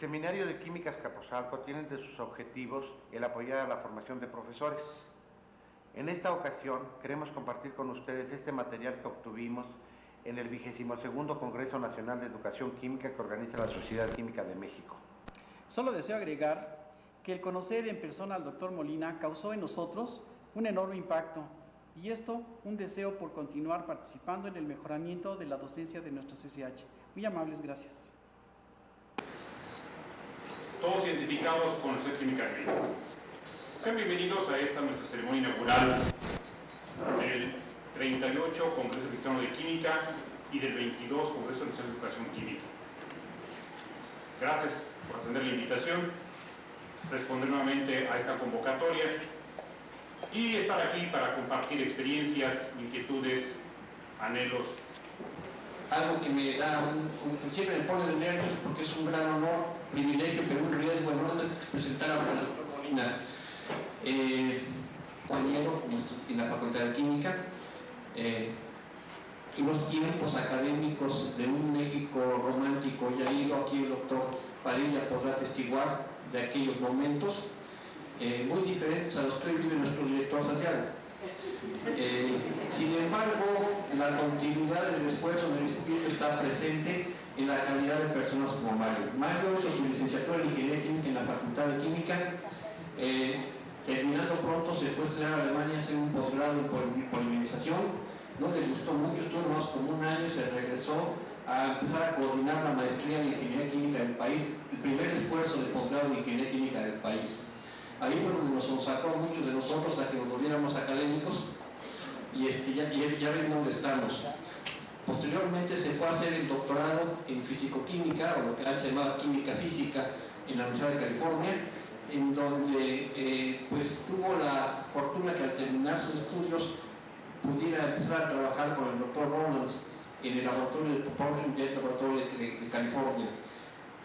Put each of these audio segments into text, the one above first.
Seminario de Química Azcapotzalco tiene entre sus objetivos el apoyar a la formación de profesores. En esta ocasión queremos compartir con ustedes este material que obtuvimos en el 22º Congreso Nacional de Educación Química que organiza la Sociedad Química de México. Solo deseo agregar que el conocer en persona al Dr. Molina causó en nosotros un enorme impacto y esto un deseo por continuar participando en el mejoramiento de la docencia de nuestro CCH. Muy amables, gracias. Todos identificados con la Sociedad Química de México. Sean bienvenidos a esta nuestra ceremonia inaugural del 38 Congreso Mexicano de Química y del 22 Congreso Nacional de Educación Química. Gracias por atender la invitación, responder nuevamente a esta convocatoria y estar aquí para compartir experiencias, inquietudes, anhelos. Algo que me da siempre me pone de nervios porque es un gran honor, privilegio, pero un riesgo enorme presentar al doctor Molina, compañero en la Facultad de Química, en los tiempos académicos de un México romántico ya ido. Aquí el doctor Padilla podrá atestiguar de aquellos momentos, muy diferentes a los que vive nuestro director Santiago. Sin embargo, la continuidad del esfuerzo del espíritu está presente en la calidad de personas como Mario. Mario hizo su licenciatura en Ingeniería Química en la Facultad de Química. Terminando pronto se fue a estudiar a Alemania a hacer un posgrado en polimerización. No le gustó mucho, estuvo más como un año, se regresó a empezar a coordinar la maestría en Ingeniería Química del país, el primer esfuerzo de posgrado en Ingeniería Química del país. Ahí fue donde nos sacó a muchos de nosotros a que nos volviéramos académicos y ya ven dónde estamos. Posteriormente se fue a hacer el doctorado en Físico-Química, o lo que antes se llamaba Química Física, en la Universidad de California, en donde pues tuvo la fortuna que al terminar sus estudios pudiera empezar a trabajar con el doctor Ronalds en el laboratorio de Propulsion Jet Laboratory de California,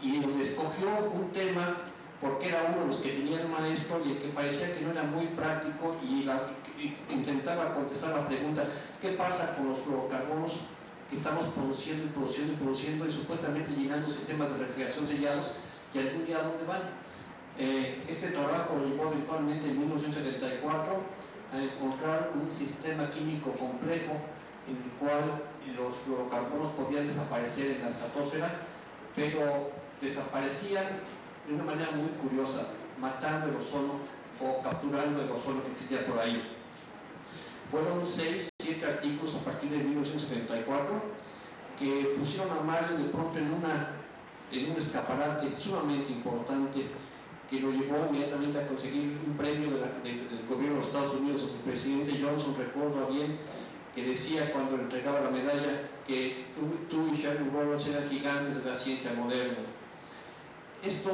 y donde escogió un tema porque era uno de los que tenía el maestro y el que parecía que no era muy práctico, y intentaba contestar la pregunta: ¿qué pasa con los fluorocarbonos que estamos produciendo y supuestamente llenando sistemas de refrigeración sellados, y algún día a dónde van? Este trabajo lo llevó eventualmente en 1974 a encontrar un sistema químico complejo en el cual los fluorocarbonos podían desaparecer en la estratosfera, pero desaparecían de una manera muy curiosa, matando el ozono o capturando el ozono que existía por ahí. Fueron 6, 7 artículos a partir de 1974 que pusieron a Mario de pronto en un escaparate sumamente importante, que lo llevó inmediatamente a conseguir un premio del gobierno de los Estados Unidos. El presidente Johnson, recuerda bien, que decía cuando le entregaba la medalla que tú y Sherman Roberts eran gigantes de la ciencia moderna. Esto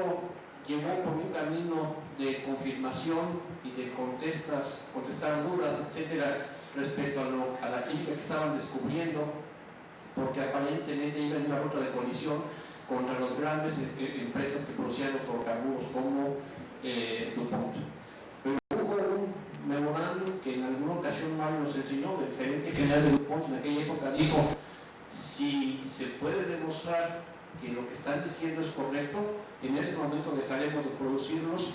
llevó por un camino de confirmación y de contestar dudas, etcétera, respecto a la química que estaban descubriendo, porque aparentemente iba en una ruta de colisión contra las grandes empresas que producían los fluorocarburos como DuPont. Pero hubo un memorándum que en alguna ocasión Mario nos enseñó. El gerente general de DuPont en aquella época dijo: si se puede demostrar que lo que están diciendo es correcto, en ese momento dejaremos de producirlos.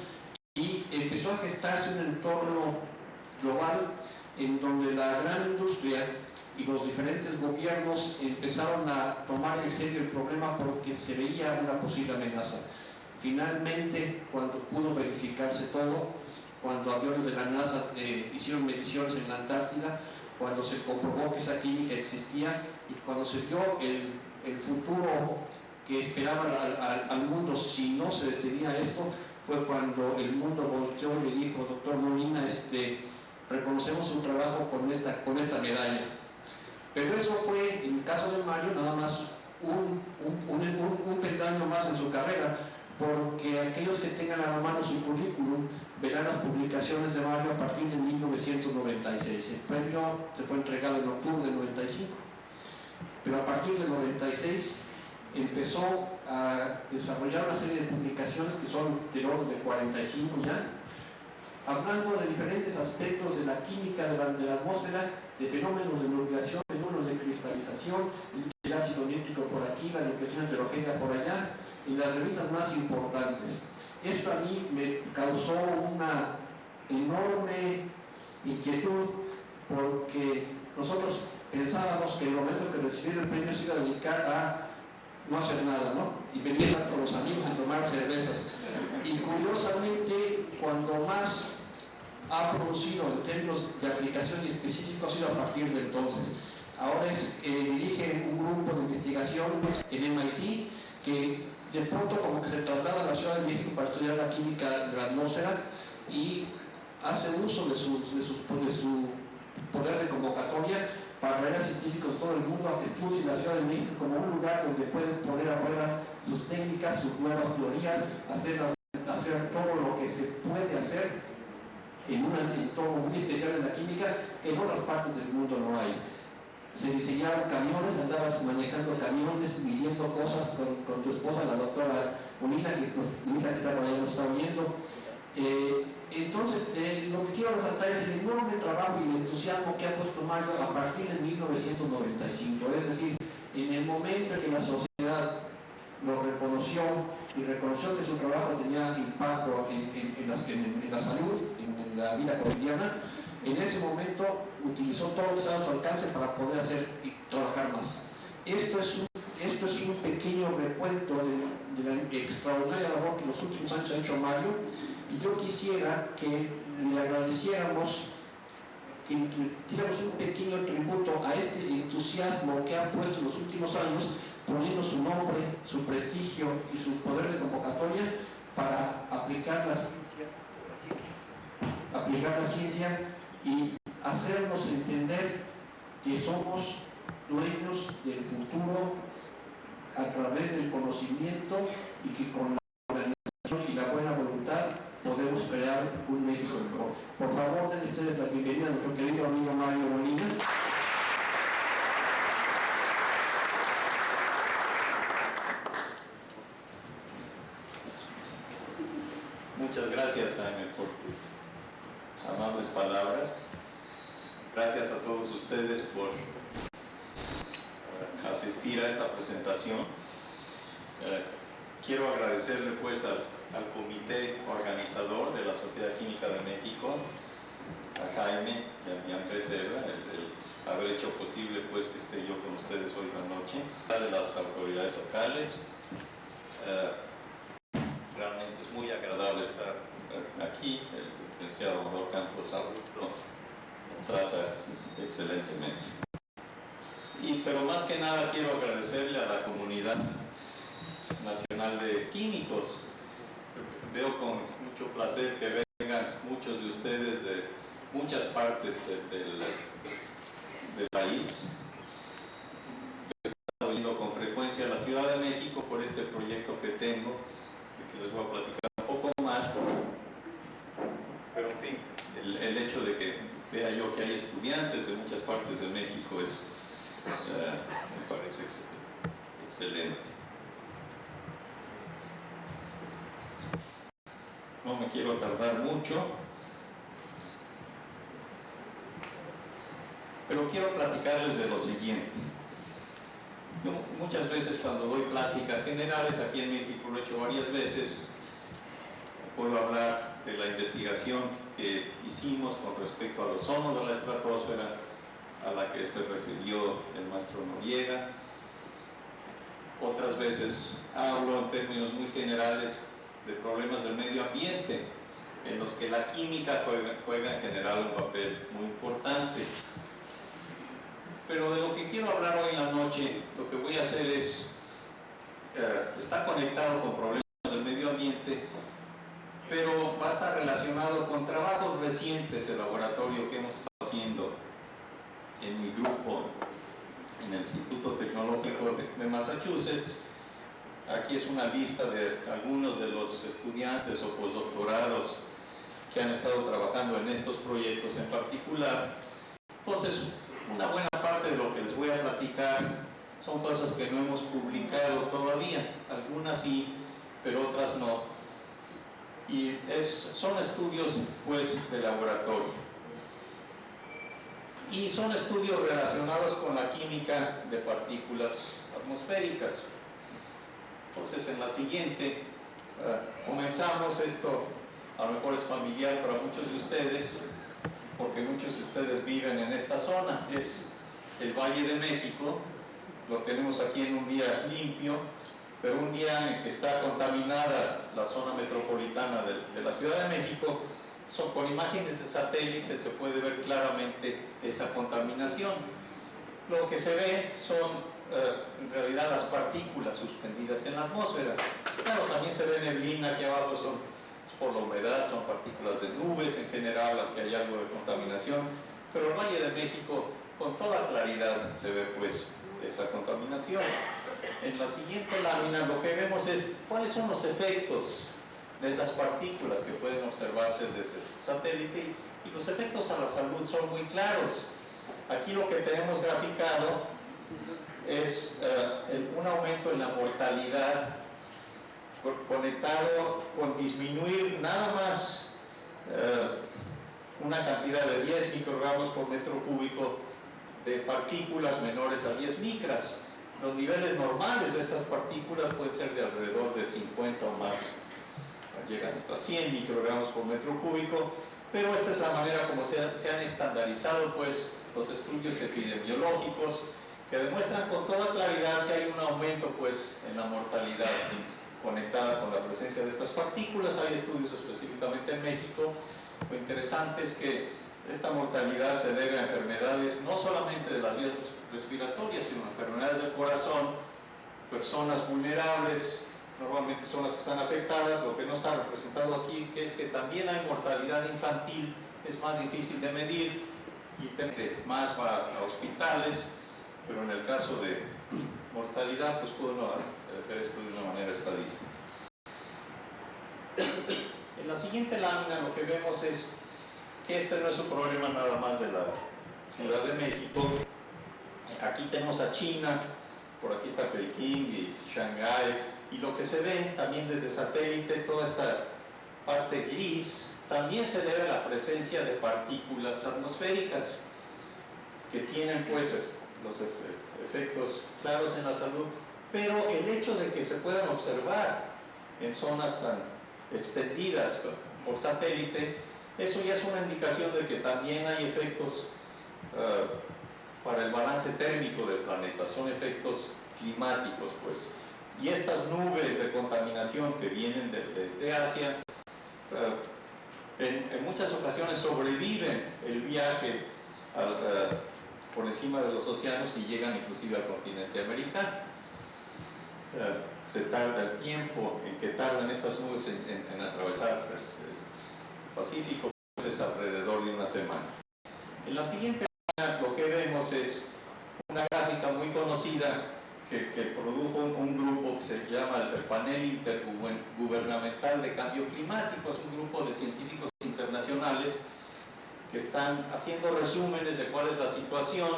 Y empezó a gestarse un entorno global en donde la gran industria y los diferentes gobiernos empezaron a tomar en serio el problema porque se veía una posible amenaza. Finalmente, cuando pudo verificarse todo, cuando aviones de la NASA hicieron mediciones en la Antártida, cuando se comprobó que esa química existía y cuando se vio el futuro que esperaba al mundo si no se detenía esto, fue cuando el mundo volteó y le dijo: doctor Molina, reconocemos su trabajo con esta medalla. Pero eso fue, en el caso de Mario, nada más un peldaño más en su carrera, porque aquellos que tengan a la mano su currículum verán las publicaciones de Mario a partir de 1996. El premio se fue entregado en octubre del 95, pero a partir del 96 empezó a desarrollar una serie de publicaciones que son del orden de 45 ya, hablando de diferentes aspectos de la química de la atmósfera, de fenómenos de nucleación, fenómenos de cristalización, el ácido nítrico por aquí, la nucleación heterogénea por allá, en las revistas más importantes. Esto a mí me causó una enorme inquietud, porque nosotros pensábamos que el momento que recibiera el premio se iba a dedicar a no hacer nada, ¿no? Y venir con los amigos a tomar cervezas. Y curiosamente, cuando más ha producido en términos de aplicación y específico ha sido a partir de entonces. Ahora dirige un grupo de investigación en MIT que de pronto como que se traslada a la Ciudad de México para estudiar la química de la atmósfera y hace uso de su poder de convocatoria para traer a científicos de todo el mundo a que estudien la Ciudad de México como un lugar donde pueden poner a prueba sus técnicas, sus nuevas teorías, hacer todo lo que se puede hacer en un entorno muy especial en la química que en otras partes del mundo no hay. Se diseñaron camiones, andabas manejando camiones, midiendo cosas con tu esposa, la doctora Molina, que está por ahí, nos está oyendo. Entonces, lo que quiero resaltar es el enorme trabajo y el entusiasmo que ha puesto Mario a partir de 1995, es decir, en el momento en que la sociedad lo reconoció y reconoció que su trabajo tenía impacto en la salud, en la vida cotidiana, en ese momento utilizó todo lo que estaba a su alcance para poder hacer y trabajar más. Esto es un pequeño recuento de la extraordinaria labor que en los últimos años ha hecho Mario, y yo quisiera que le agradeciéramos, que tiramos un pequeño tributo a este entusiasmo que ha puesto en los últimos años, poniendo su nombre, su prestigio y su poder de convocatoria para aplicar la ciencia y hacernos entender que somos dueños del futuro a través del conocimiento y que con la organización y la buena voluntad podemos crear un México mejor. Por favor, den ustedes la bienvenida a nuestro querido amigo Mario Molina. Muchas gracias, Jaime, por tus amables palabras. Gracias a todos ustedes por asistir a esta presentación. Quiero agradecerle pues al comité organizador de la Sociedad Química de México, a Jaime y a Andrés Herrera, el haber hecho posible pues que esté yo con ustedes hoy en la noche, de las autoridades locales. Realmente es muy agradable estar aquí. El licenciado Amador Campos Abrupto nos trata excelentemente. Pero más que nada quiero agradecerle a la comunidad nacional de químicos. Veo con mucho placer que vengan muchos de ustedes de muchas partes del país. He estado yendo con frecuencia a la Ciudad de México por este proyecto que tengo, que les voy a platicar un poco más. Pero en fin, el hecho de que vea yo que hay estudiantes de muchas partes de México me parece excelente. No me quiero tardar mucho, pero quiero platicarles de lo siguiente. Yo muchas veces cuando doy pláticas generales, aquí en México lo he hecho varias veces, puedo hablar de la investigación que hicimos con respecto al ozono de la estratosfera, a la que se refirió el maestro Noriega. Otras veces hablo en términos muy generales de problemas del medio ambiente, en los que la química juega en general un papel muy importante. Pero de lo que quiero hablar hoy en la noche, lo que voy a hacer está conectado con problemas del medio ambiente, pero va a estar relacionado con trabajos recientes de laboratorio que hemos estado haciendo en mi grupo, en el Instituto Tecnológico de Massachusetts. Aquí es una lista de algunos de los estudiantes o postdoctorados que han estado trabajando en estos proyectos en particular. Entonces, una buena parte de lo que les voy a platicar son cosas que no hemos publicado todavía, algunas sí, pero otras no. Y son estudios, pues, de laboratorio. Y son estudios relacionados con la química de partículas atmosféricas. Entonces, en la siguiente, comenzamos. Esto a lo mejor es familiar para muchos de ustedes, porque muchos de ustedes viven en esta zona. Es el Valle de México. Lo tenemos aquí en un día limpio, pero un día en que está contaminada la zona metropolitana de la Ciudad de México. Con imágenes de satélite se puede ver claramente esa contaminación. Lo que se ve son en realidad las partículas suspendidas en la atmósfera. Claro, también se ve neblina aquí abajo, son por la humedad, son partículas de nubes en general, aunque hay algo de contaminación, pero el Valle de México con toda claridad se ve pues esa contaminación. En la siguiente lámina lo que vemos es cuáles son los efectos de esas partículas que pueden observarse desde el satélite, y los efectos a la salud son muy claros. Aquí lo que tenemos graficado es un aumento en la mortalidad conectado con disminuir nada más una cantidad de 10 microgramos por metro cúbico de partículas menores a 10 micras. Los niveles normales de estas partículas pueden ser de alrededor de 50 o más, llegan hasta 100 microgramos por metro cúbico, pero esta es la manera como se han estandarizado pues los estudios epidemiológicos, que demuestran con toda claridad que hay un aumento pues en la mortalidad conectada con la presencia de estas partículas. Hay estudios específicamente en México. Lo interesante es que esta mortalidad se debe a enfermedades no solamente de las vías respiratorias, sino enfermedades del corazón, personas vulnerables, normalmente son las que están afectadas. Lo que no está representado aquí, que es que también hay mortalidad infantil, es más difícil de medir y más va a hospitales, pero en el caso de mortalidad, pues puede uno ver esto de una manera estadística. En la siguiente lámina lo que vemos es que este no es un problema nada más de la Ciudad de México. Aquí tenemos a China, por aquí está Pekín y Shanghái, y lo que se ve también desde satélite, toda esta parte gris, también se debe a la presencia de partículas atmosféricas que tienen pues los efectos claros en la salud, pero el hecho de que se puedan observar en zonas tan extendidas por satélite, eso ya es una indicación de que también hay efectos para el balance térmico del planeta, son efectos climáticos pues. Y estas nubes de contaminación que vienen de Asia, en muchas ocasiones sobreviven el viaje por encima de los océanos y llegan inclusive al continente americano. Se tarda el tiempo en que tardan estas nubes en atravesar el Pacífico, pues es alrededor de una semana. En la siguiente lo que vemos es una gráfica muy conocida que produjo un grupo que se llama el Panel Intergubernamental de Cambio Climático. Es un grupo de científicos internacionales que están haciendo resúmenes de cuál es la situación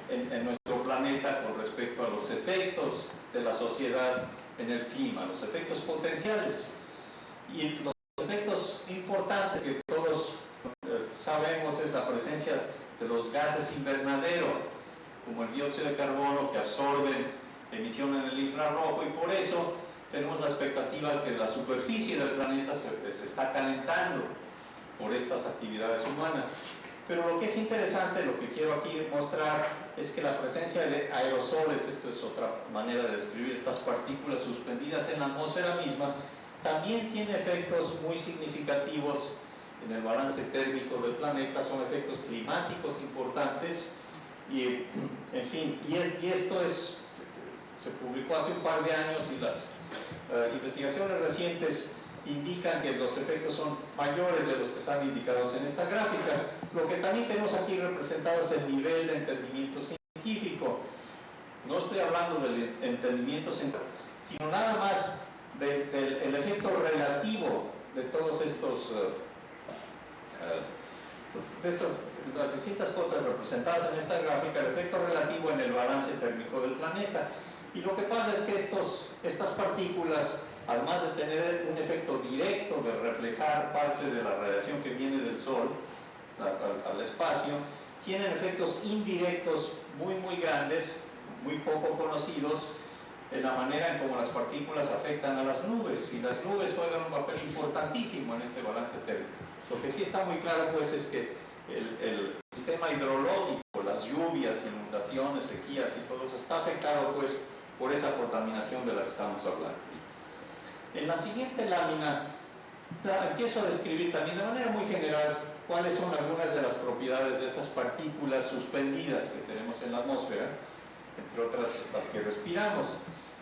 en nuestro planeta con respecto a los efectos de la sociedad en el clima, los efectos potenciales y los efectos importantes que todos sabemos es la presencia de los gases invernadero, como el dióxido de carbono, que absorben emisión en el infrarrojo, y por eso tenemos la expectativa de que la superficie del planeta se está calentando por estas actividades humanas. Pero lo que es interesante, lo que quiero aquí mostrar, es que la presencia de aerosoles, esta es otra manera de describir estas partículas suspendidas en la atmósfera misma, también tiene efectos muy significativos en el balance térmico del planeta, son efectos climáticos importantes. Y, en fin, y esto se publicó hace un par de años, y las investigaciones recientes indican que los efectos son mayores de los que están indicados en esta gráfica. Lo que también tenemos aquí representado es el nivel de entendimiento científico. No estoy hablando del entendimiento científico, sino nada más del efecto relativo de todos las distintas cosas representadas en esta gráfica, el efecto relativo en el balance térmico del planeta. Y lo que pasa es que estas partículas, además de tener un efecto directo de reflejar parte de la radiación que viene del Sol al espacio, tienen efectos indirectos muy grandes, muy poco conocidos, en la manera en cómo las partículas afectan a las nubes, y las nubes juegan un papel importantísimo en este balance térmico. Lo que sí está muy claro pues es que el sistema hidrológico, las lluvias, inundaciones, sequías y todo eso está afectado pues por esa contaminación de la que estamos hablando. En la siguiente lámina empiezo a describir también de manera muy general cuáles son algunas de las propiedades de esas partículas suspendidas que tenemos en la atmósfera, entre otras las que respiramos.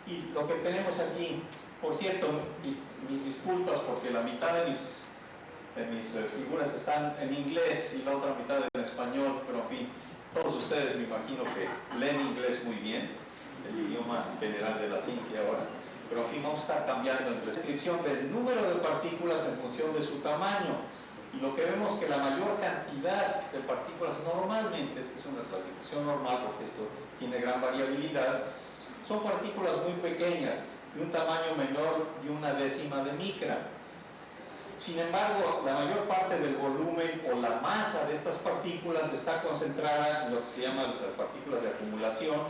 Y lo que tenemos aquí, por cierto, mis disculpas porque la mitad de mis figuras están en inglés y la otra mitad en español, pero en fin, todos ustedes me imagino que leen inglés muy bien, el idioma general de la ciencia ahora, pero en fin, vamos a estar cambiando en descripción del número de partículas en función de su tamaño. Y lo que vemos que la mayor cantidad de partículas normalmente, esta es una clasificación normal porque esto tiene gran variabilidad, son partículas muy pequeñas, de un tamaño menor de 1/10 de micra. Sin embargo, la mayor parte del volumen o la masa de estas partículas está concentrada en lo que se llama las partículas de acumulación,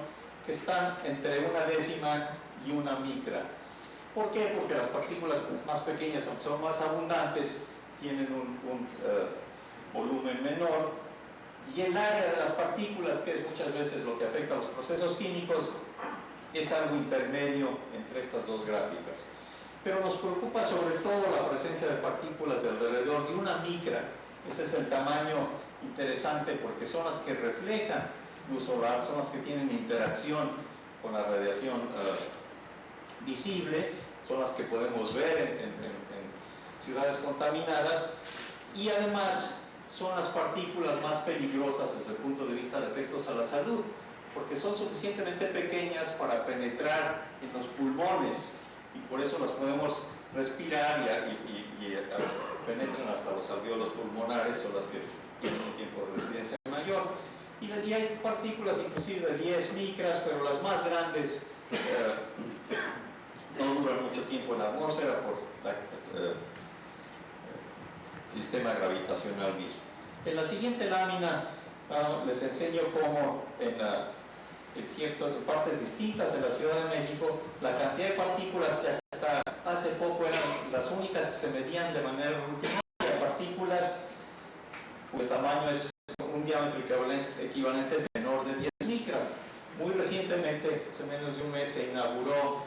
que están entre 1/10 y 1 micra. ¿Por qué? Porque las partículas más pequeñas son más abundantes, tienen un volumen menor, y el área de las partículas, que es muchas veces lo que afecta a los procesos químicos, es algo intermedio entre estas dos gráficas. Pero nos preocupa sobre todo la presencia de partículas de alrededor de 1 micra. Ese es el tamaño interesante porque son las que reflejan luz solar, son las que tienen interacción con la radiación visible, son las que podemos ver en ciudades contaminadas, y además son las partículas más peligrosas desde el punto de vista de efectos a la salud, porque son suficientemente pequeñas para penetrar en los pulmones, y por eso las podemos respirar y penetran hasta los alvéolos pulmonares, o las que tienen un tiempo de residencia mayor. Y hay partículas inclusive de 10 micras, pero las más grandes no duran mucho tiempo en la atmósfera por el sistema gravitacional mismo. En la siguiente lámina les enseño cómo en ciertas partes distintas de la Ciudad de México la cantidad de partículas que hasta hace poco eran las únicas que se medían de manera rutinaria, partículas cuyo tamaño es un diámetro equivalente menor de 10 micras. Muy recientemente, hace menos de un mes, se inauguró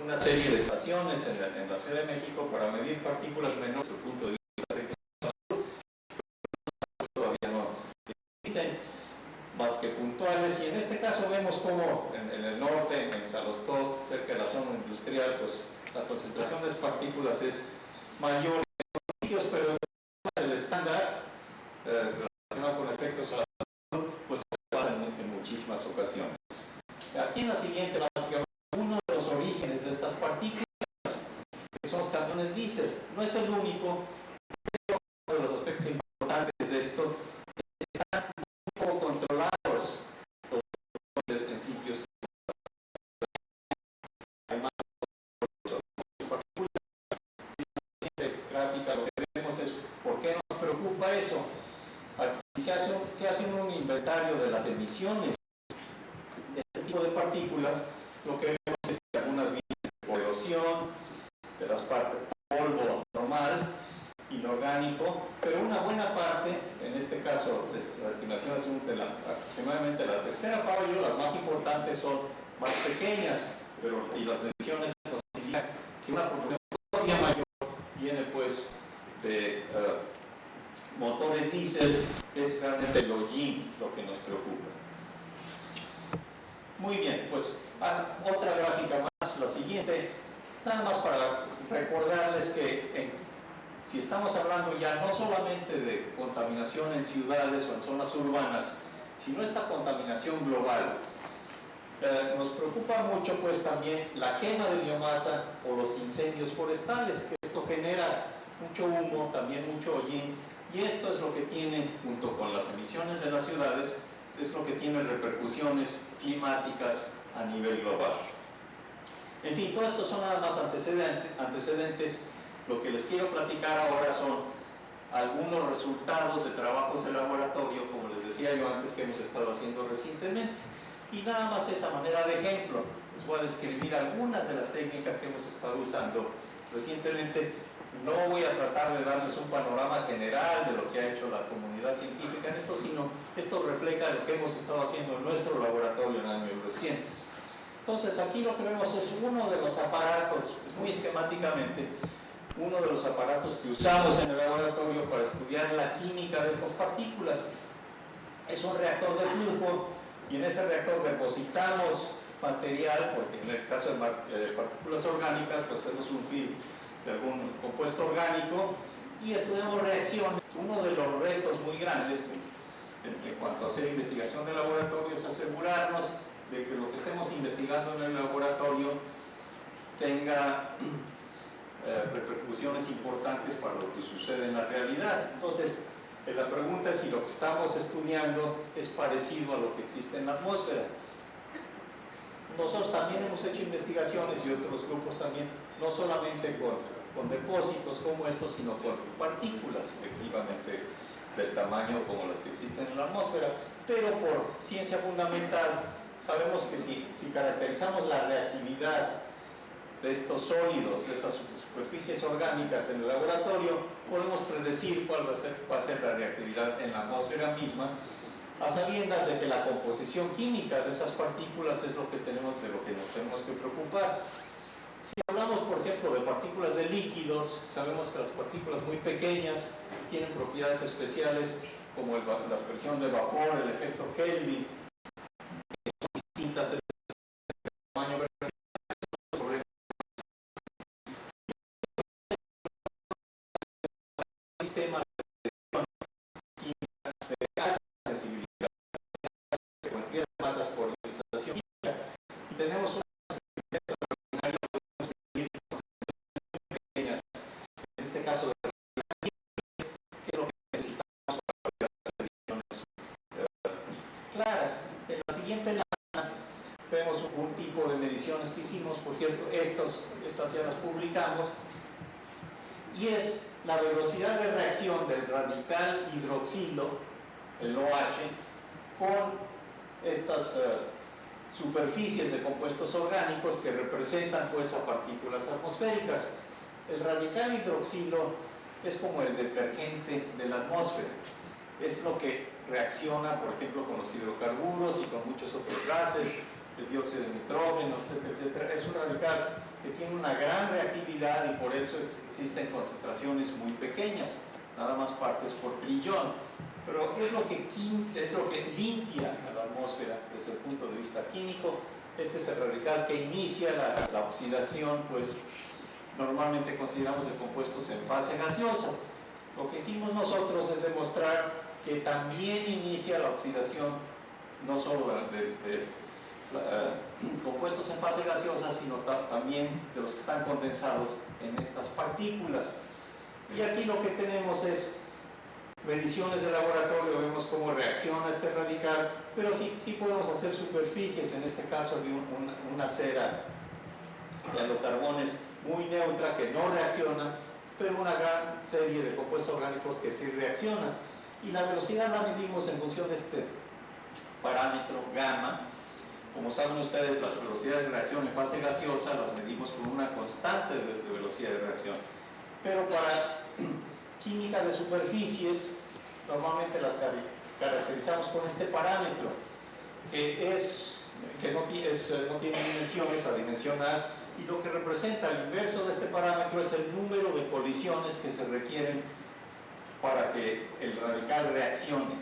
una serie de estaciones en la Ciudad de México para medir partículas menores desde el punto de vista de efectos de salud. Todavía no existen más que puntuales, y en este caso vemos como en el norte, en Salostó, cerca de la zona industrial, pues la concentración de partículas es mayor en los sitios, pero el estándar relacionado con efectos a la salud, pues se pasa en muchísimas ocasiones. Aquí en la siguiente, uno de los orígenes de estas partículas, que son los camiones diésel, no es el único, pero uno de los aspectos importantes de esto están un poco controlados en sitios. Hay más partículas. En la gráfica lo que vemos es por qué nos preocupa eso. Aquí se hace un inventario de las emisiones de este tipo de partículas. Lo que vemos es que algunas vienen por erosión, de las partes polvo normal, inorgánico, pero una buena parte, en este caso, la estimación es aproximadamente la tercera parte, las más importantes son más pequeñas, y las mediciones consideran que una proporción todavía mayor viene pues de motores diésel. Es realmente el hollín lo que nos preocupa. Muy bien, pues otra gráfica más, la siguiente, nada más para recordarles que si estamos hablando ya no solamente de contaminación en ciudades o en zonas urbanas, sino esta contaminación global, nos preocupa mucho pues también la quema de biomasa o los incendios forestales, que esto genera mucho humo, también mucho hollín, y esto es lo que tiene, junto con las emisiones de las ciudades, es lo que tiene repercusiones climáticas a nivel global. En fin, todo esto son nada más antecedentes. Lo que les quiero platicar ahora son algunos resultados de trabajos de laboratorio, como les decía yo antes, que hemos estado haciendo recientemente. Y nada más esa manera de ejemplo. Les voy a describir algunas de las técnicas que hemos estado usando recientemente. No voy a tratar de darles un panorama general de lo que ha hecho la comunidad científica en esto, sino esto refleja lo que hemos estado haciendo en nuestro laboratorio en años recientes. Entonces, aquí lo que vemos es uno de los aparatos, muy esquemáticamente, uno de los aparatos que usamos en el laboratorio para estudiar la química de estas partículas. Es un reactor de flujo y en ese reactor depositamos material, porque en el caso de partículas orgánicas, pues hacemos un film de algún compuesto orgánico y estudiamos reacciones. Uno de los retos muy grandes en cuanto a hacer investigación de laboratorio es asegurarnos de que lo que estemos investigando en el laboratorio tenga repercusiones importantes para lo que sucede en la realidad. Entonces, la pregunta es si lo que estamos estudiando es parecido a lo que existe en la atmósfera. Nosotros también hemos hecho investigaciones y otros grupos también, no solamente con depósitos como estos, sino con partículas efectivamente del tamaño como las que existen en la atmósfera, pero por ciencia fundamental sabemos que si caracterizamos la reactividad de estos sólidos, de estas superficies orgánicas en el laboratorio, podemos predecir cuál va a ser la reactividad en la atmósfera misma, a sabiendas de que la composición química de esas partículas es lo que nos tenemos que preocupar. Si hablamos, por ejemplo, de partículas de líquidos, sabemos que las partículas muy pequeñas tienen propiedades especiales como la expresión de vapor, el efecto Kelvin, que son distintas en tamaño sobre el sistema de química de alta sensibilidad, de cualquier masas por ionización química, y tenemos una pequeñas, en este caso de que es lo que necesitamos para las mediciones claras. En la siguiente lámina vemos un tipo de mediciones que hicimos, por cierto, estas ya las publicamos, y es la velocidad de reacción del radical hidroxilo, el OH, con estas superficies de compuestos orgánicos que representan pues a partículas atmosféricas. El radical hidroxilo es como el detergente de la atmósfera, es lo que reacciona, por ejemplo, con los hidrocarburos y con muchos otros gases, el dióxido de nitrógeno, etcétera, etcétera. Es un radical que tiene una gran reactividad y por eso existen concentraciones muy pequeñas, nada más partes por trillón. Pero es lo que limpia a la atmósfera desde el punto de vista químico. Este es el radical que inicia la oxidación, pues normalmente consideramos de compuestos en fase gaseosa. Lo que hicimos nosotros es demostrar que también inicia la oxidación, no solo de compuestos en fase gaseosa, sino también de los que están condensados en estas partículas. Y aquí lo que tenemos es mediciones de laboratorio, vemos cómo reacciona este radical, pero sí podemos hacer superficies, en este caso de una cera de halocarbones muy neutra que no reacciona, pero una gran serie de compuestos orgánicos que sí reaccionan. Y la velocidad la medimos en función de este parámetro gamma. Como saben ustedes, las velocidades de reacción en fase gaseosa las medimos con una constante de velocidad de reacción. Pero para química de superficies, normalmente las caracterizamos con este parámetro, que no tiene dimensiones, adimensional, y lo que representa el inverso de este parámetro es el número de colisiones que se requieren para que el radical reaccione.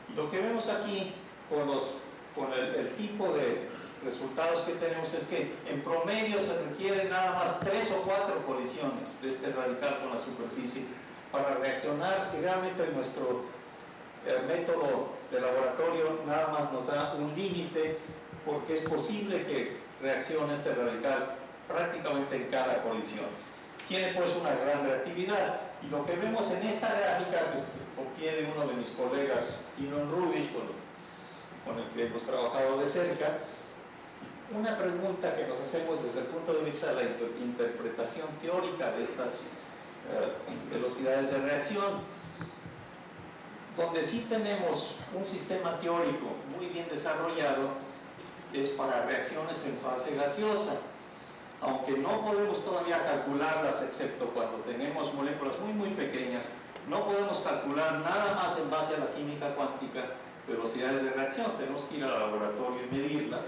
Y lo que vemos aquí con el tipo de resultados que tenemos es que en promedio se requieren nada más 3 o 4 colisiones de este radical con la superficie para reaccionar, y realmente nuestro método de laboratorio nada más nos da un límite, porque es posible que reaccione este radical prácticamente en cada colisión. Tiene pues una gran reactividad, y lo que vemos en esta gráfica que obtiene uno de mis colegas, Inon Rudish, con el que hemos trabajado de cerca, una pregunta que nos hacemos desde el punto de vista de la interpretación teórica de estas velocidades de reacción, donde sí tenemos un sistema teórico muy bien desarrollado, es para reacciones en fase gaseosa. Aunque no podemos todavía calcularlas, excepto cuando tenemos moléculas muy pequeñas, no podemos calcular nada más en base a la química cuántica velocidades de reacción. Tenemos que ir al laboratorio y medirlas,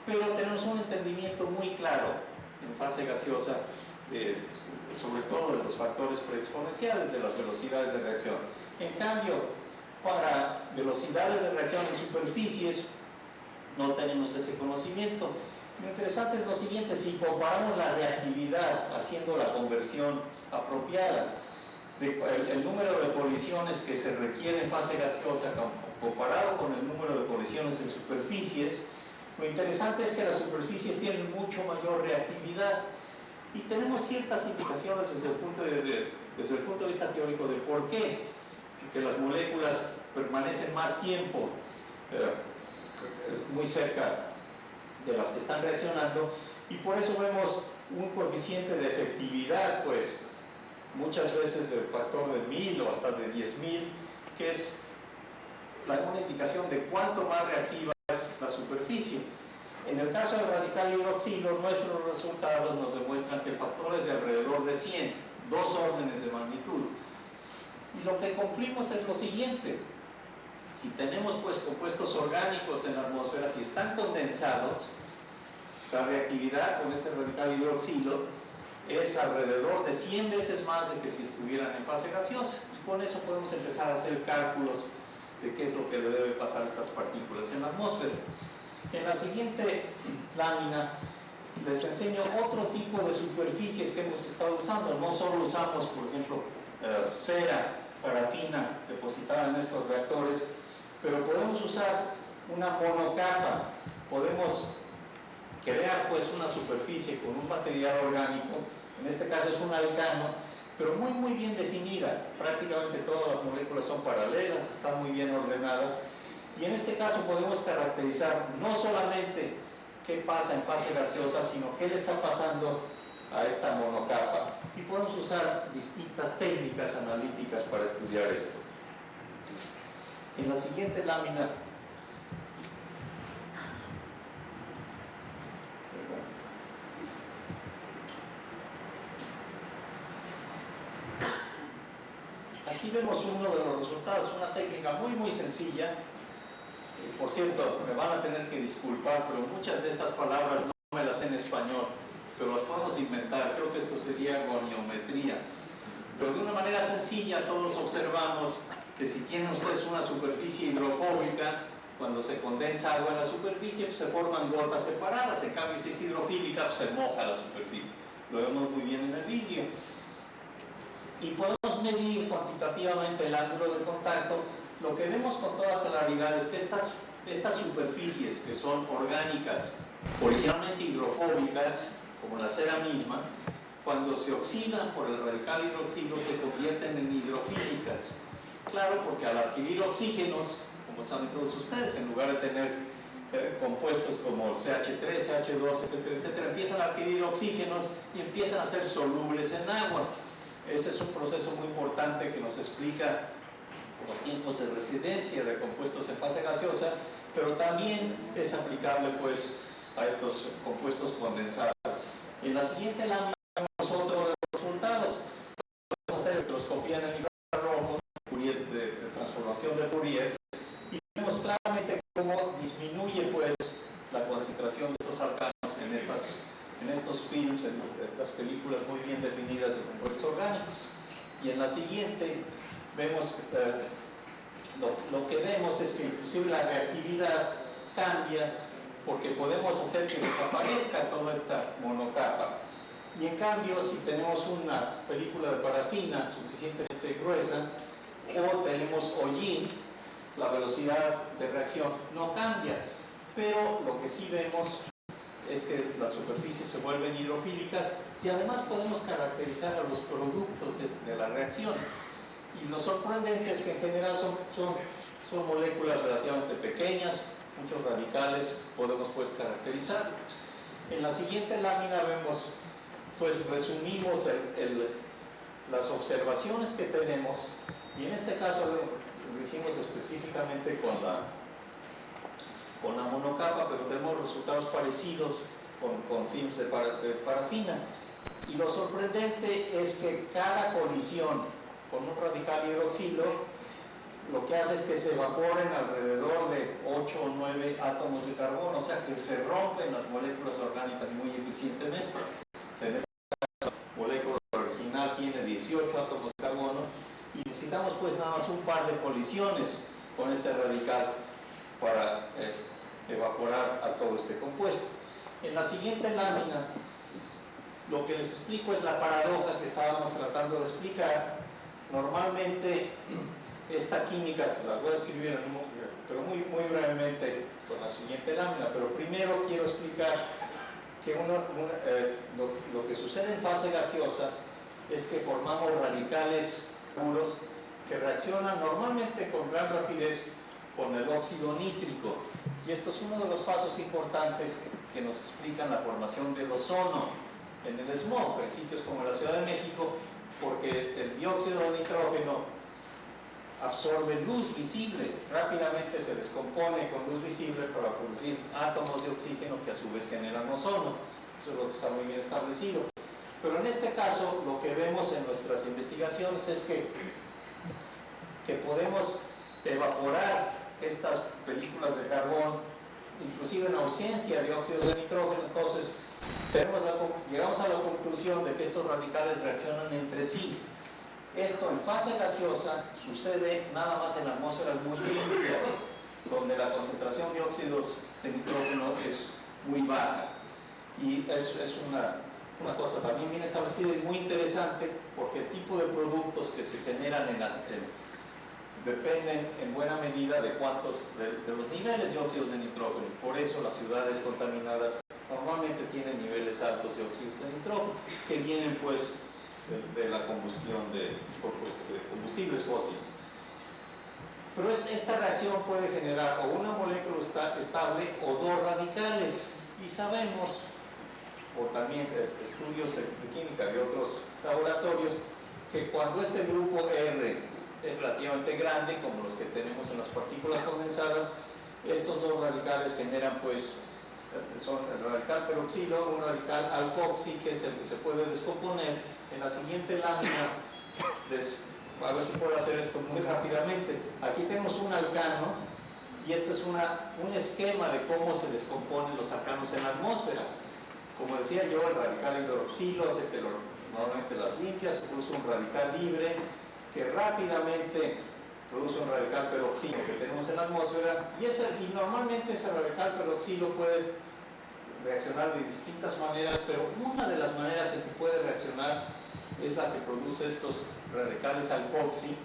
pero tenemos un entendimiento muy claro en fase gaseosa, sobre todo de los factores preexponenciales de las velocidades de reacción. En cambio, para velocidades de reacción en superficies, no tenemos ese conocimiento. Lo interesante es lo siguiente: si comparamos la reactividad haciendo la conversión apropiada, el número de colisiones que se requiere en fase gaseosa comparado con el número de colisiones en superficies, lo interesante es que las superficies tienen mucho mayor reactividad, y tenemos ciertas indicaciones desde el punto de vista teórico de por qué que las moléculas permanecen más tiempo muy cerca de las que están reaccionando, y por eso vemos un coeficiente de efectividad, pues muchas veces del factor de 1000 o hasta de 10.000, que es una indicación de cuánto más reactiva es la superficie. En el caso del radical hidroxilo, nuestros resultados nos demuestran que el factor es de alrededor de 100, 2 órdenes de magnitud. Y lo que concluimos es lo siguiente: si tenemos pues compuestos orgánicos en la atmósfera, si están condensados, la reactividad con ese radical hidroxilo es alrededor de 100 veces más de que si estuvieran en fase gaseosa, y con eso podemos empezar a hacer cálculos de qué es lo que le debe pasar a estas partículas en la atmósfera. En la siguiente lámina les enseño otro tipo de superficies que hemos estado usando. No solo usamos, por ejemplo, cera, parafina depositada en estos reactores, pero podemos usar una monocapa. Podemos crear pues una superficie con un material orgánico, en este caso es un alcano, pero muy bien definida. Prácticamente todas las moléculas son paralelas, están muy bien ordenadas, y en este caso podemos caracterizar no solamente qué pasa en fase gaseosa, sino qué le está pasando a esta monocapa, y podemos usar distintas técnicas analíticas para estudiar esto. En la siguiente lámina aquí vemos uno de los resultados, una técnica muy sencilla. Por cierto, me van a tener que disculpar, pero muchas de estas palabras no me las sé en español, pero las podemos inventar. Creo que esto sería goniometría. Pero de una manera sencilla todos observamos que si tienen ustedes una superficie hidrofóbica, cuando se condensa agua en la superficie, pues se forman gotas separadas. En cambio, si es hidrofílica, pues se moja la superficie. Lo vemos muy bien en el vídeo. Y podemos medir cuantitativamente el ángulo de contacto. Lo que vemos con toda claridad es que estas superficies, que son orgánicas, originalmente hidrofóbicas, como la cera misma, cuando se oxidan por el radical hidroxilo se convierten en hidrofílicas. Claro, porque al adquirir oxígenos, como saben todos ustedes, en lugar de tener compuestos como CH3, CH2, etcétera, empiezan a adquirir oxígenos y empiezan a ser solubles en agua. Ese es un proceso muy importante que nos explica los tiempos de residencia de compuestos en fase gaseosa, pero también es aplicable pues a estos compuestos condensados. En la siguiente lámina vemos otro de los resultados. Podemos hacer espectroscopía en el infrarrojo de transformación de Fourier, y vemos claramente cómo disminuye pues la concentración de estos alcanos en estos films, en estas películas muy bien definidas de compuestos orgánicos. Y en la siguiente vemos lo que vemos es que inclusive la reactividad cambia, porque podemos hacer que desaparezca toda esta monocapa. Y en cambio, si tenemos una película de parafina suficientemente gruesa o tenemos hollín, la velocidad de reacción no cambia, pero lo que sí vemos es que las superficies se vuelven hidrofílicas, y además podemos caracterizar a los productos de la reacción. Y lo sorprendente es que en general son moléculas relativamente pequeñas, muchos radicales, podemos pues caracterizarlos. En la siguiente lámina vemos, pues resumimos las observaciones que tenemos, y en este caso lo hicimos específicamente con con la monocapa, pero tenemos resultados parecidos con films de parafina. Y lo sorprendente es que cada colisión con un radical hidroxilo lo que hace es que se evaporen alrededor de 8 o 9 átomos de carbono, o sea que se rompen las moléculas orgánicas muy eficientemente. En este caso, la molécula original tiene 18 átomos de carbono y necesitamos pues nada más un par de colisiones con este radical para evaporar a todo este compuesto. En la siguiente lámina lo que les explico es la paradoja que estábamos tratando de explicar. Normalmente esta química, se las voy a escribir pero muy brevemente con la siguiente lámina, pero primero quiero explicar que lo que sucede en fase gaseosa es que formamos radicales puros que reaccionan normalmente con gran rapidez con el óxido nítrico, y esto es uno de los pasos importantes que nos explican la formación del ozono en el smog, en sitios como la Ciudad de México, porque el dióxido de nitrógeno absorbe luz visible, rápidamente se descompone con luz visible para producir átomos de oxígeno que a su vez generan ozono. Eso es lo que está muy bien establecido. Pero en este caso, lo que vemos en nuestras investigaciones es que podemos evaporar estas películas de carbón, inclusive en ausencia de óxido de nitrógeno. Entonces, llegamos a la conclusión de que estos radicales reaccionan entre sí. Esto en fase gaseosa sucede nada más en atmósferas muy limpias, donde la concentración de óxidos de nitrógeno es muy baja. Y es una cosa también bien establecida y muy interesante, porque el tipo de productos que se generan dependen en buena medida de los niveles de óxidos de nitrógeno. Por eso las ciudades contaminadas normalmente tienen niveles altos de óxidos de nitrógeno, que vienen pues de la combustión de combustibles fósiles. Pero esta reacción puede generar o una molécula estable o dos radicales, y sabemos, o también estudios de química de otros laboratorios, que cuando este grupo R es relativamente grande, como los que tenemos en las partículas condensadas, estos dos radicales generan pues son el radical peroxilo, un radical alcoxi, que es el que se puede descomponer. En la siguiente lámina, a ver si puedo hacer esto muy rápidamente. Aquí tenemos un alcano, y esto es un esquema de cómo se descomponen los alcanos en la atmósfera. Como decía yo, el radical hidroxilo es el que normalmente las limpias, produce un radical libre, que rápidamente produce un radical peroxilo que tenemos en la atmósfera, y normalmente ese radical peroxilo puede reaccionar de distintas maneras, pero una de las maneras en que puede reaccionar es la que produce estos radicales alcoxi,